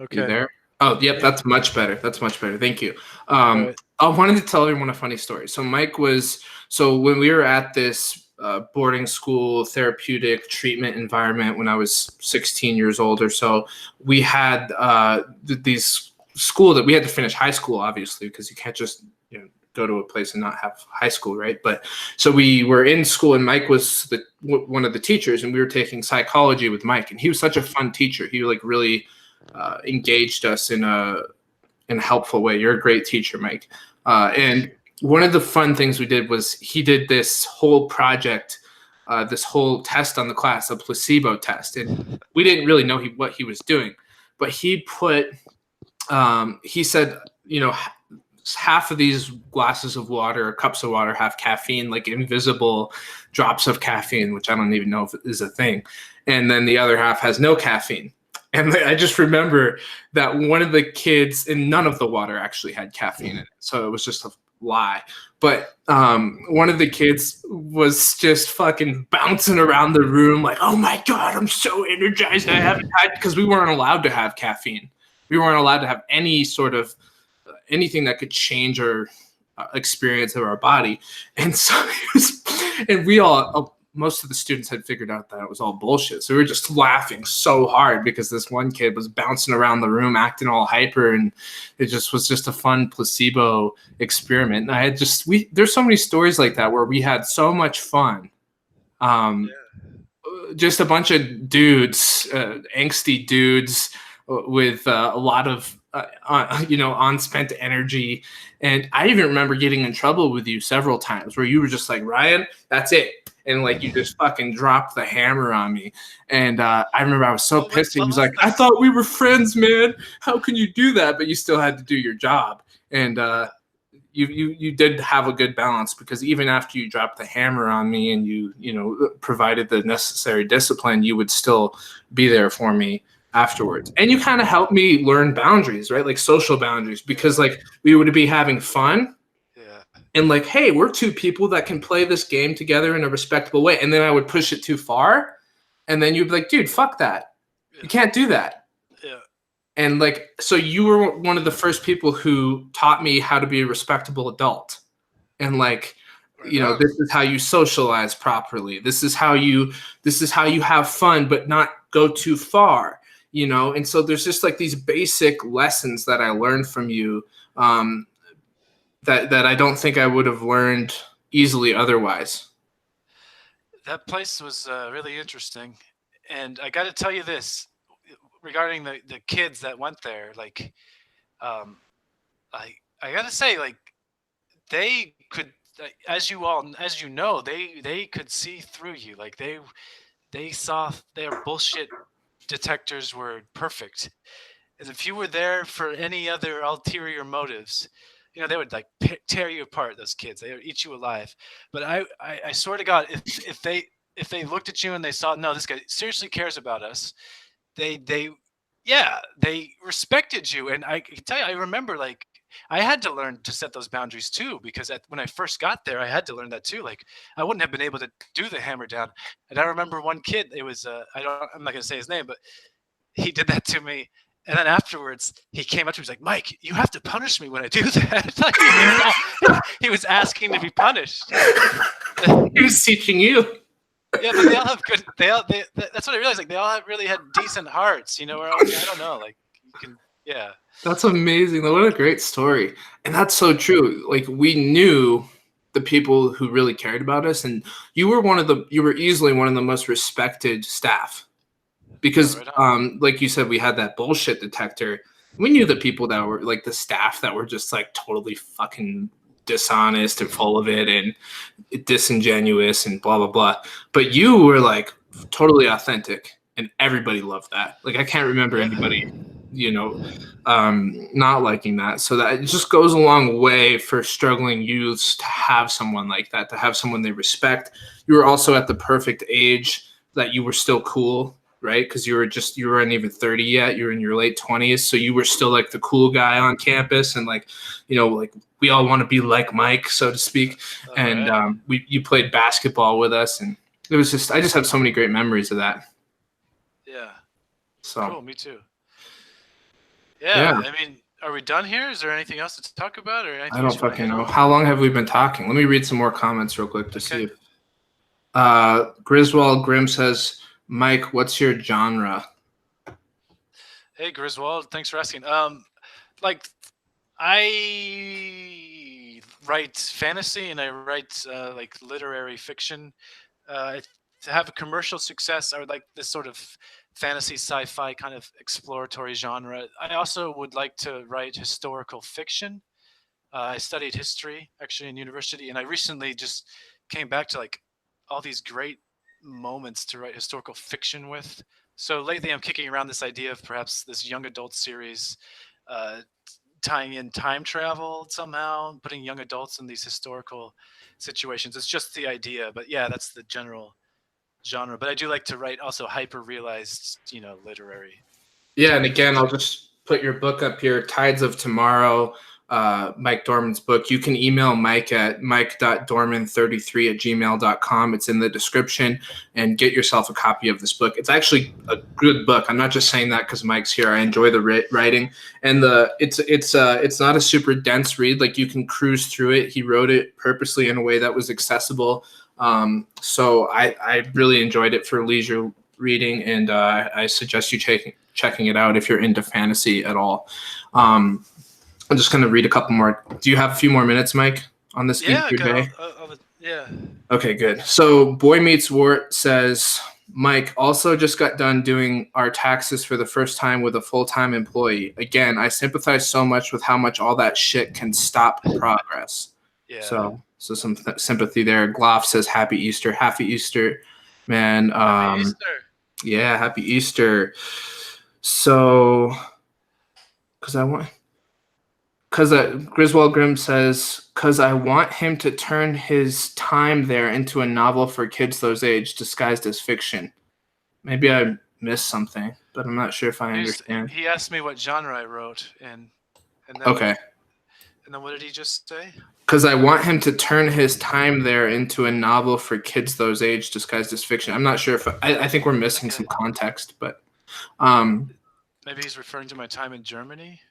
Okay. You there? Oh, yep. That's much better. Thank you. I wanted to tell everyone a funny story. So when we were at this boarding school therapeutic treatment environment when I was 16 years old or so, we had these school that we had to finish high school, obviously, because you can't just go to a place and not have high school, right? But so we were in school, and Mike was one of the teachers, and we were taking psychology with Mike, and he was such a fun teacher. He like really engaged us in a helpful way. You're a great teacher, Mike. And one of the fun things we did was he did this whole project, this whole test on the class, a placebo test, and we didn't really know what he was doing, but he put, he said, half of these glasses of water or cups of water have caffeine, like invisible drops of caffeine, which I don't even know if it is a thing. And then the other half has no caffeine. And I just remember that one of the kids, and none of the water actually had caffeine in it, so it was just a lie. But one of the kids was just fucking bouncing around the room like, oh my God, I'm so energized. I haven't had, because we weren't allowed to have caffeine. We weren't allowed to have any sort of anything that could change our experience of our body. And so we all, most of the students had figured out that it was all bullshit. So we were just laughing so hard because this one kid was bouncing around the room, acting all hyper, and it just was just a fun placebo experiment. And there's so many stories like that where we had so much fun. Just a bunch of dudes, angsty dudes with a lot of unspent energy. And I even remember getting in trouble with you several times where you were just like, Ryan, that's it. And like, you just fucking dropped the hammer on me. And I remember I was so pissed. He was like, I thought we were friends, man. How can you do that? But you still had to do your job. And you did have a good balance, because even after you dropped the hammer on me and you provided the necessary discipline, you would still be there for me afterwards. And you kind of helped me learn boundaries, right? Like social boundaries, because like we would be having fun. Yeah. And like, hey, we're two people that can play this game together in a respectable way. And then I would push it too far. And then you'd be like, dude, fuck that. You can't do that. Yeah. And like, so you were one of the first people who taught me how to be a respectable adult. And like, this is how you socialize properly. This is how you have fun, but not go too far, And so there's just like these basic lessons that I learned from you, that I don't think I would have learned easily otherwise. That place was really interesting. And I got to tell you this regarding the kids that went there, like, I got to say, like, they could, as you know, they could see through you. Like they saw their bullshit detectors were perfect. And if you were there for any other ulterior motives, they would like tear you apart. Those kids, they would eat you alive. But I swear to God, if they looked at you and they saw, no, this guy seriously cares about us, they respected you. And I can tell you, I remember, like, I had to learn to set those boundaries too, because when I first got there, I had to learn that too. Like, I wouldn't have been able to do the hammer down. And I remember one kid, it was I'm not gonna say his name, but he did that to me. And then afterwards, he came up to me. He was like, "Mike, you have to punish me when I do that." Like, he was asking to be punished. He was teaching you. Yeah, but they all have good. That's what I realized. Like, they all really had decent hearts. Or I don't know. Like, you can. Yeah. That's amazing. What a great story. And that's so true. Like, we knew the people who really cared about us, and you were easily one of the most respected staff, because like you said, we had that bullshit detector. We knew the people that were like the staff that were just like totally fucking dishonest and full of it and disingenuous and blah blah blah. But you were like totally authentic, and everybody loved that. Like, I can't remember anybody not liking that. So that it just goes a long way for struggling youths to have someone like that, to have someone they respect. You were also at the perfect age that you were still cool, right? Because you weren't even 30 yet. You were in your late 20s, so you were still like the cool guy on campus, and like, like we all want to be like Mike, so to speak. And you played basketball with us, and it was just, I just have so many great memories of that. Yeah. So cool. Me too. Yeah. I mean, are we done here? Is there anything else to talk about, or anything? I don't fucking know. How long have we been talking? Let me read some more comments real quick to see if Griswold Grimm says, "Mike, what's your genre?" Hey, Griswold, thanks for asking. Like, I write fantasy and I write like literary fiction. To have a commercial success, I would like this sort of fantasy sci-fi kind of exploratory genre. I also would like to write historical fiction. I studied history actually in university, and I recently just came back to like all these great moments to write historical fiction with. So lately I'm kicking around this idea of perhaps this young adult series, tying in time travel somehow, putting young adults in these historical situations. It's just the idea, but yeah, that's the general genre. But I do like to write also hyper realized, literary. Yeah, and again, I'll just put your book up here, Tides of Tomorrow, Mike Dorman's book. You can email Mike at mike.dorman33@gmail.com. It's in the description, and get yourself a copy of this book. It's actually a good book. I'm not just saying that because Mike's here. I enjoy the writing, and it's not a super dense read. Like, you can cruise through it. He wrote it purposely in a way that was accessible. So I really enjoyed it for leisure reading, and I suggest you checking it out if you're into fantasy at all. I'm just going to read a couple more. Do you have a few more minutes, Mike, on this day? Yeah. Okay, good. So Boy Meets Wart says, Mike, also just got done doing our taxes for the first time with a full-time employee. Again, I sympathize so much with how much all that shit can stop progress. Yeah. So some sympathy there. Gloff says, Happy Easter. Happy Easter, man. Happy Easter. Yeah, Happy Easter. So, because Because Griswold Grimm says, because I want him to turn his time there into a novel for kids those age disguised as fiction. Maybe I missed something, but I'm not sure if I understand. He asked me what genre I wrote, and then Okay. And then what did he just say? Because I want him to turn his time there into a novel for kids those age disguised as fiction. I'm not sure if I think we're missing some context, but maybe he's referring to my time in Germany.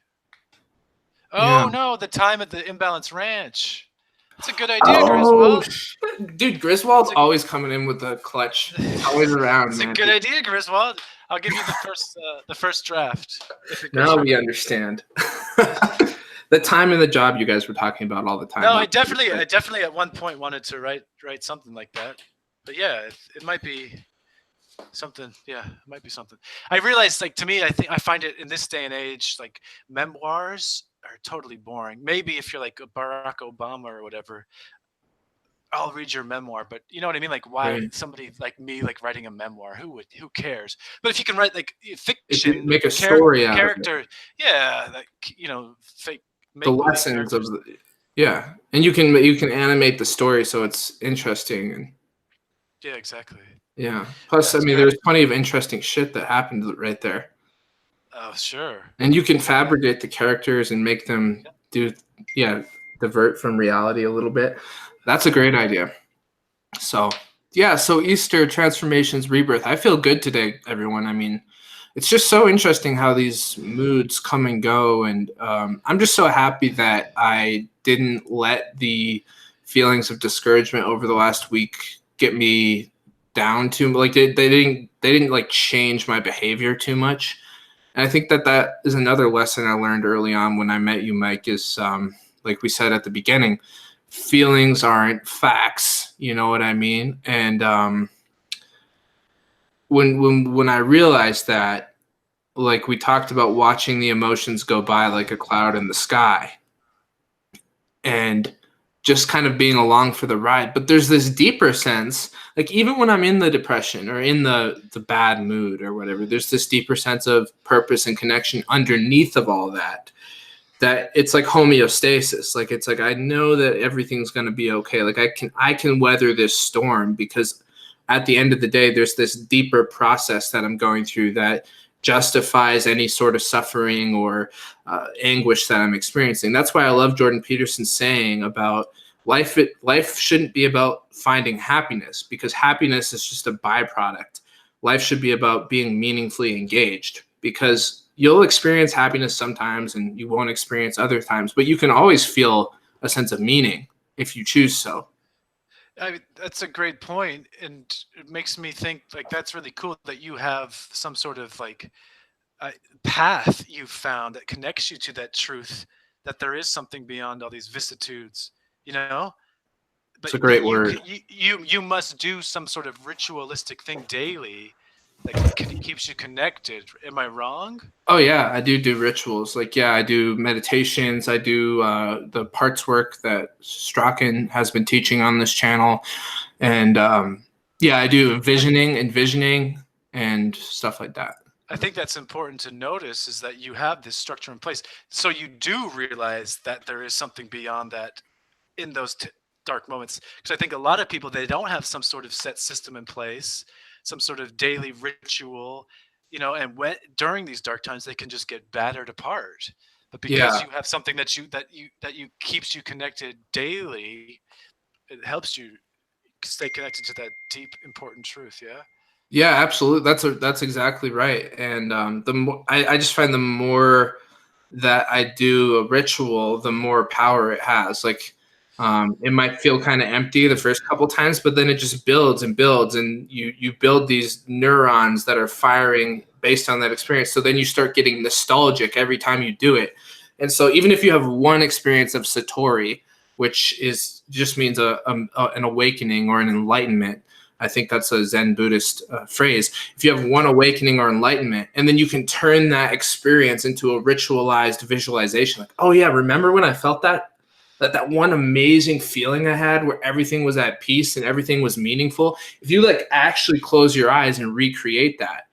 Oh no, the time at the Imbalance Ranch. It's a good idea, Griswold. Dude, Griswold's always coming in with the clutch. Always around. It's a good idea, Griswold. I'll give you the first draft. Now we understand. The time and the job you guys were talking about all the time. No, I definitely at one point wanted to write something like that. But yeah, it might be something. Yeah, it might be something. I realized, like, to me, I find it in this day and age, like, memoirs are totally boring. Maybe if you're like a Barack Obama or whatever, I'll read your memoir. But you know what I mean? Like, why would somebody like me like writing a memoir? Who cares? But if you can write like fiction, make a story out character, of it. Yeah, like, fake. The lessons of and you can animate the story so it's interesting and yeah, exactly. Yeah. Plus, I mean, there's plenty of interesting shit that happened right there. Oh, sure. And you can fabricate the characters and make them divert from reality a little bit. That's a great idea. So, so Easter, transformations, rebirth. I feel good today, everyone. I mean, it's just so interesting how these moods come and go. And I'm just so happy that I didn't let the feelings of discouragement over the last week get me down too. Like they didn't like change my behavior too much. And I think that is another lesson I learned early on when I met you, Mike, is like we said at the beginning, feelings aren't facts. You know what I mean? And when I realized that, like we talked about watching the emotions go by like a cloud in the sky and just kind of being along for the ride. But there's this deeper sense, like even when I'm in the depression or in the bad mood or whatever, there's this deeper sense of purpose and connection underneath of all that it's like homeostasis. Like, it's like, I know that everything's going to be okay. Like I can weather this storm because at the end of the day, there's this deeper process that I'm going through that justifies any sort of suffering or anguish that I'm experiencing. That's why I love Jordan Peterson's saying about life shouldn't be about finding happiness, because happiness is just a byproduct. Life should be about being meaningfully engaged, because you'll experience happiness sometimes and you won't experience other times, but you can always feel a sense of meaning if you choose so. That's a great point, and it makes me think like that's really cool that you have some sort of like path you've found that connects you to that truth, that there is something beyond all these vicissitudes, But it's a great word. You must do some sort of ritualistic thing daily that keeps you connected. Am I wrong? Oh yeah, I do rituals. Like, I do meditations. I do the parts work that Strachan has been teaching on this channel. And I do envisioning and stuff like that. I think that's important to notice, is that you have this structure in place. So you do realize that there is something beyond that in those dark moments. Because I think a lot of people, they don't have some sort of set system in place, some sort of daily ritual, and during these dark times, they can just get battered apart. But because you have something that keeps you connected daily, it helps you stay connected to that deep, important truth. Yeah. Yeah, absolutely. That's exactly right. And I just find the more that I do a ritual, the more power it has. Like, it might feel kind of empty the first couple times, but then it just builds and builds, and you build these neurons that are firing based on that experience. So then you start getting nostalgic every time you do it. And so even if you have one experience of Satori, which just means an awakening or an enlightenment, I think that's a Zen Buddhist phrase. If you have one awakening or enlightenment, and then you can turn that experience into a ritualized visualization, like, oh yeah, remember when I felt that one amazing feeling I had where everything was at peace and everything was meaningful. If you like actually close your eyes and recreate that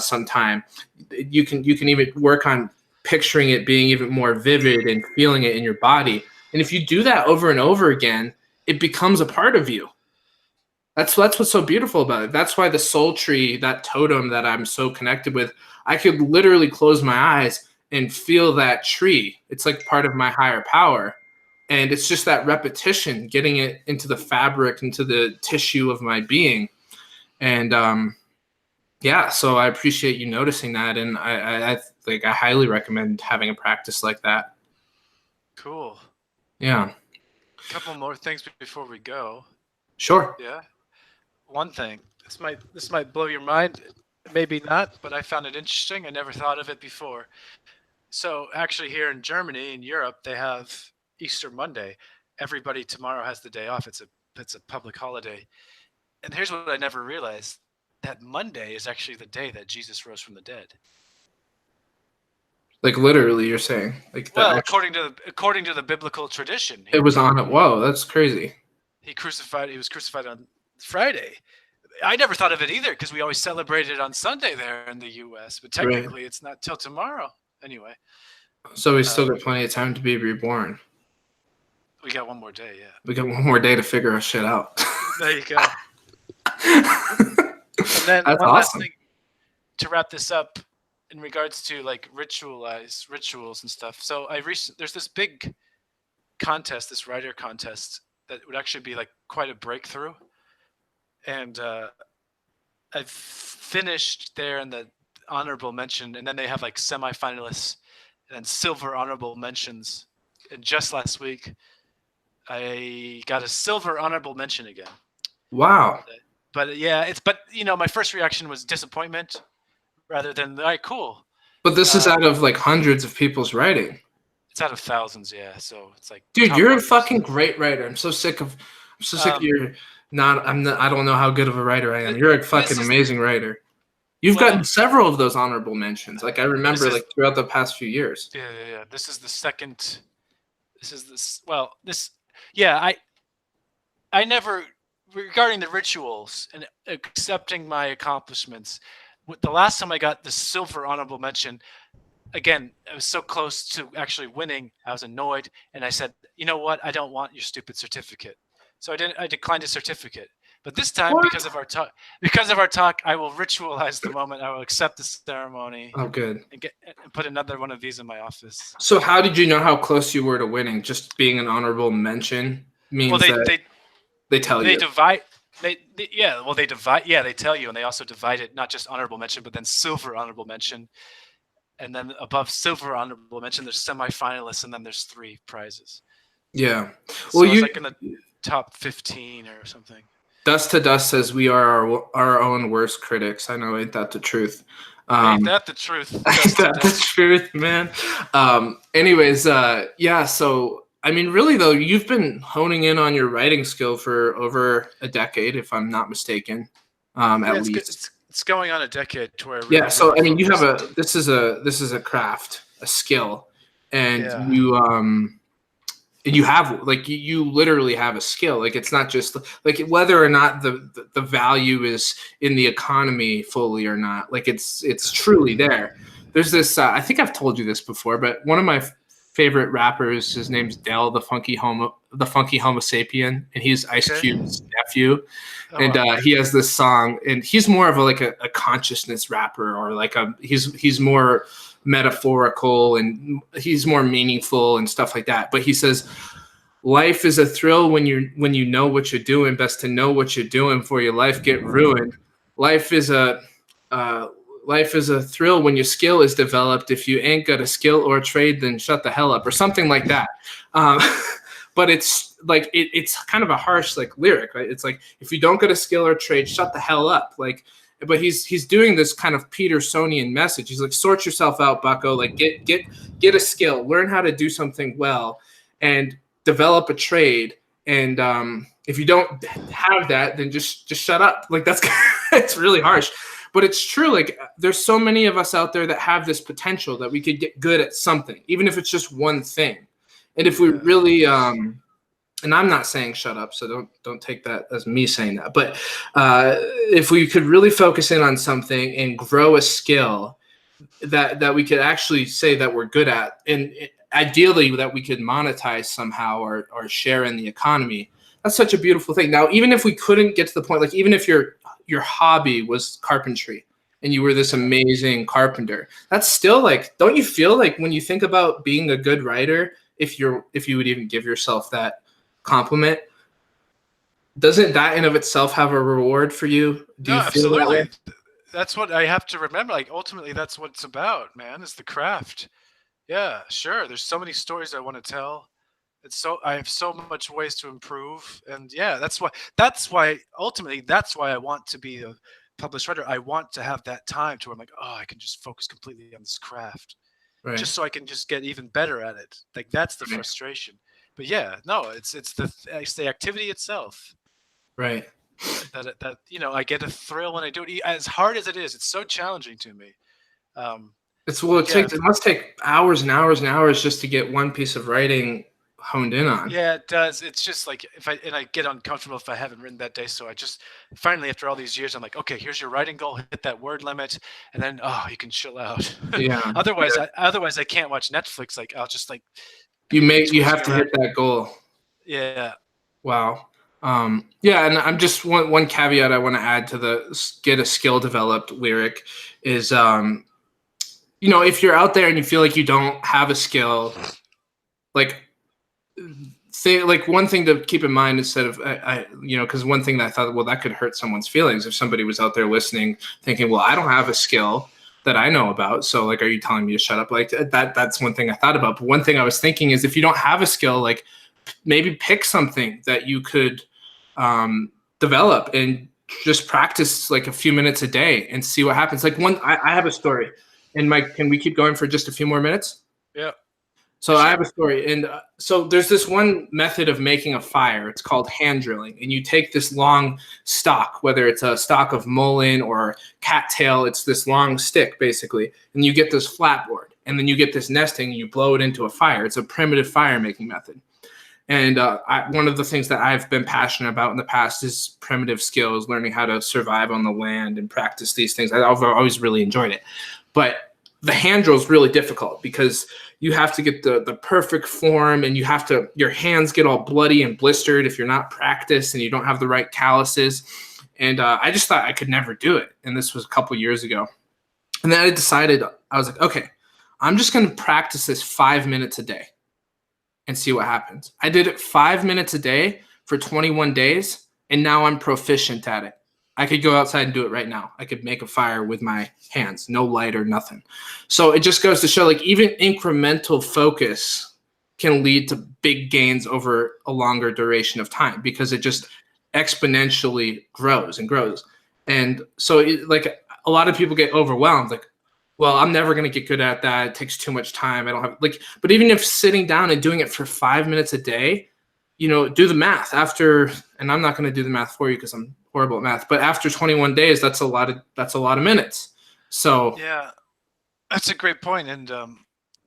sometime, you can even work on picturing it being even more vivid and feeling it in your body. And if you do that over and over again, it becomes a part of you. That's what's so beautiful about it. That's why the soul tree, that totem that I'm so connected with, I could literally close my eyes and feel that tree. It's like part of my higher power. And it's just that repetition, getting it into the fabric, into the tissue of my being. And yeah, so I appreciate you noticing that. And I highly recommend having a practice like that. Cool. Yeah. A couple more things before we go. Sure. Yeah. One thing. This might blow your mind. Maybe not, but I found it interesting. I never thought of it before. So actually here in Germany, in Europe, they have Easter Monday. Everybody tomorrow has the day off. It's a public holiday. And here's what I never realized. That Monday is actually the day that Jesus rose from the dead. Like literally, you're saying? Like well, according to the biblical tradition. It was on it. Whoa, that's crazy. He was crucified on Friday. I never thought of it either because we always celebrate it on Sunday there in the U.S. But technically, It's not till tomorrow. Anyway. So we still got plenty of time to be reborn. We got one more day, yeah. We got one more day to figure our shit out. There you go. And then that's one awesome. last thing to wrap this up in regards to like rituals and stuff. So there's this big contest, this writer contest that would actually be like quite a breakthrough. And I've finished there in the honorable mention, and then they have like semifinalists and then silver honorable mentions. And just last week, I got a silver honorable mention again. Wow. But yeah, my first reaction was disappointment rather than, all right, cool. But this is out of like hundreds of people's writing. It's out of thousands, yeah. So it's like, dude, you're a fucking great writer. I'm so sick of your I don't know how good of a writer I am. You're a fucking amazing writer. You've gotten several of those honorable mentions. Like I remember throughout the past few years. Yeah. This is the second. I never, regarding the rituals and accepting my accomplishments, the last time I got the silver honorable mention, again, I was so close to actually winning. I was annoyed, and I said, "You know what? I don't want your stupid certificate." So I declined a certificate. But this time, because of our talk, I will ritualize the moment. I will accept the ceremony. Oh, good. And put another one of these in my office. So how did you know how close you were to winning? Just being an honorable mention means they tell you. They tell you, and they also divide it, not just honorable mention, but then silver honorable mention. And then above silver honorable mention, there's semifinalists, and then there's 3 prizes. Yeah. Well, it's like in the top 15 or something. Dust to Dust says we are our own worst critics. I know, ain't that the truth? Ain't that the truth? Ain't that the truth, man? Anyways, yeah. So I mean, really though, you've been honing in on your writing skill for over a decade, if I'm not mistaken. At least it's going on a decade to where. Yeah. So I mean, you have this is a craft, a skill, and you have like you literally have a skill. Like it's not just like whether or not the value is in the economy fully or not. Like it's truly there. There's this. I think I've told you this before, but one of my favorite rappers, his name's Del, the funky homo sapien, and he's Ice Cube's nephew. He has this song, and he's more of a consciousness rapper, or like he's more metaphorical and he's more meaningful and stuff like that. But he says, life is a thrill when you know what you're doing. Best to know what you're doing before your life get ruined. Life is a thrill when your skill is developed. If you ain't got a skill or a trade, then shut the hell up, or something like that. But it's like it's kind of a harsh like lyric, right? It's like, if you don't get a skill or trade, shut the hell up. Like, but he's doing this kind of Petersonian message. He's like, sort yourself out, bucko. Like get a skill, learn how to do something well, and develop a trade. And if you don't have that, then just shut up. Like that's it's really harsh. But it's true. Like there's so many of us out there that have this potential that we could get good at something, even if it's just one thing. And if we really, and I'm not saying shut up, so don't take that as me saying that. But if we could really focus in on something and grow a skill, that we could actually say that we're good at, and ideally that we could monetize somehow or share in the economy. That's such a beautiful thing. Now, even if we couldn't get to the point, like even if your hobby was carpentry and you were this amazing carpenter, that's still like, don't you feel like when you think about being a good writer, if you would even give yourself that compliment, doesn't that in of itself have a reward for you? Do No, you feel that way? absolutely. That's what I have to remember. Like ultimately, that's what it's about, man. Is the craft. Yeah, sure. There's so many stories I want to tell. I have so much ways to improve, and yeah, that's why ultimately that's why I want to be a published writer. I want to have that time to where I'm like, oh, I can just focus completely on this craft, Right. just so I can just get even better at it. Like that's the frustration. But yeah, no, it's the activity itself Right. that I get a thrill when I do it. As hard as it is, it's so challenging to me. It must take hours and hours and hours just to get one piece of writing honed in on. Yeah, it does. It's just like I get uncomfortable if I haven't written that day. So I just finally, after all these years, I'm like, okay, here's your writing goal. Hit that word limit, and then you can chill out. Yeah. otherwise I can't watch Netflix. Like I'll just like you have to hit that goal. Yeah. Wow. Yeah, and I'm just one caveat I want to add to the get a skill developed lyric is if you're out there and you feel like you don't have a skill, like one thing to keep in mind instead of because one thing that I thought, well, that could hurt someone's feelings if somebody was out there listening thinking, well, I don't have a skill that I know about, so like, are you telling me to shut up? Like that's one thing I thought about. But one thing I was thinking is, if you don't have a skill, like maybe pick something that you could develop and just practice like a few minutes a day and see what happens. Like I have a story, and Mike, can we keep going for just a few more minutes? Yeah. So sure. I have a story, and so there's this one method of making a fire. It's called hand drilling, and you take this long stock, whether it's a stock of mullein or cattail, it's this long stick basically, and you get this flat board, and then you get this nesting, and you blow it into a fire. It's a primitive fire making method. And one of the things that I've been passionate about in the past is primitive skills, learning how to survive on the land and practice these things. I've always really enjoyed it. But the hand drill is really difficult because you have to get the perfect form, and your hands get all bloody and blistered if you're not practiced and you don't have the right calluses. And I just thought I could never do it. And this was a couple years ago. And then I was like, okay, I'm just going to practice this 5 minutes a day and see what happens. I did it 5 minutes a day for 21 days, and now I'm proficient at it. I could go outside and do it right now. I could make a fire with my hands, no light or nothing. So it just goes to show, like, even incremental focus can lead to big gains over a longer duration of time, because it just exponentially grows and grows. And so a lot of people get overwhelmed, like, well, I'm never going to get good at that. It takes too much time. I don't have but even if sitting down and doing it for 5 minutes a day, do the math and I'm not going to do the math for you because I'm horrible at math, but after 21 days, that's a lot of minutes. So yeah, that's a great point. And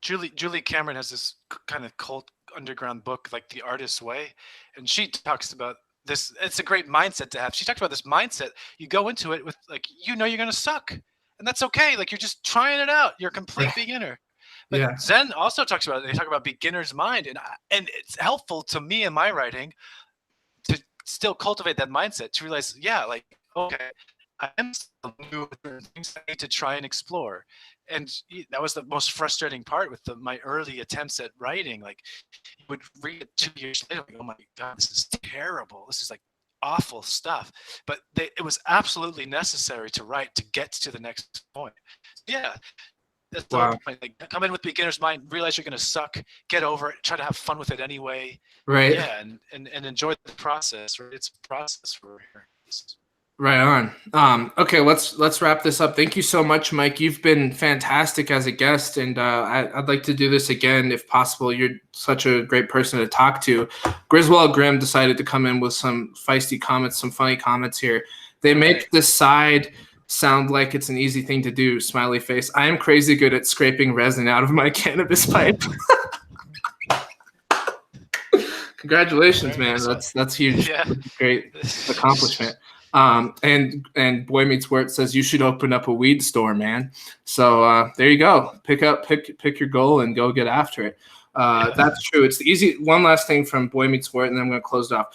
Julie Cameron has this kind of cult underground book, like The Artist's Way, and she talks about this. It's a great mindset to have. She talked about this mindset. You go into it with you're going to suck. And that's okay. Like, you're just trying it out. You're a complete beginner. But yeah. Zen also talks about it. They talk about beginner's mind. And it's helpful to me in my writing to still cultivate that mindset, to realize, okay, I'm still new, things I need to try and explore. And that was the most frustrating part with my early attempts at writing. Like, you would read it 2 years later, like, oh my God, this is terrible. This is like awful stuff, but it was absolutely necessary to write to get to the next point. Yeah, that's the whole point. Like, come in with beginner's mind, realize you're going to suck, get over it, try to have fun with it anyway. Right. Yeah, and enjoy the process. Right, it's a process for here. Right on. Okay, let's wrap this up. Thank you so much, Mike. You've been fantastic as a guest, and I'd like to do this again if possible. You're such a great person to talk to. Griswold Grimm decided to come in with some feisty comments, some funny comments here. They make the side sound like it's an easy thing to do, smiley face. I am crazy good at scraping resin out of my cannabis pipe. Congratulations, man. That's huge. Yeah. Great accomplishment. And Boy Meets World says you should open up a weed store, man. So there you go. Pick your goal and go get after it. That's true. It's the easy. One last thing from Boy Meets World, and then I'm going to close it off.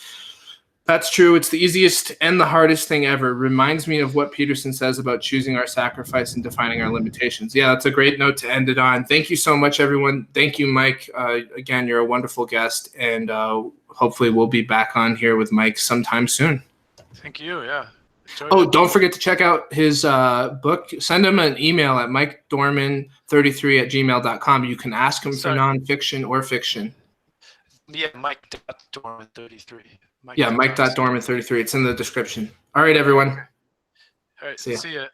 That's true. It's the easiest and the hardest thing ever. Reminds me of what Peterson says about choosing our sacrifice and defining our limitations. Yeah, that's a great note to end it on. Thank you so much, everyone. Thank you, Mike. Again, you're a wonderful guest, and hopefully we'll be back on here with Mike sometime soon. Thank you. Yeah. Don't forget to check out his book. Send him an email at mikedorman33@gmail.com. You can ask him for nonfiction or fiction. Yeah, Mike.Dorman33. Yeah, Mike.Dorman33. It's in the description. All right, everyone. All right. See ya.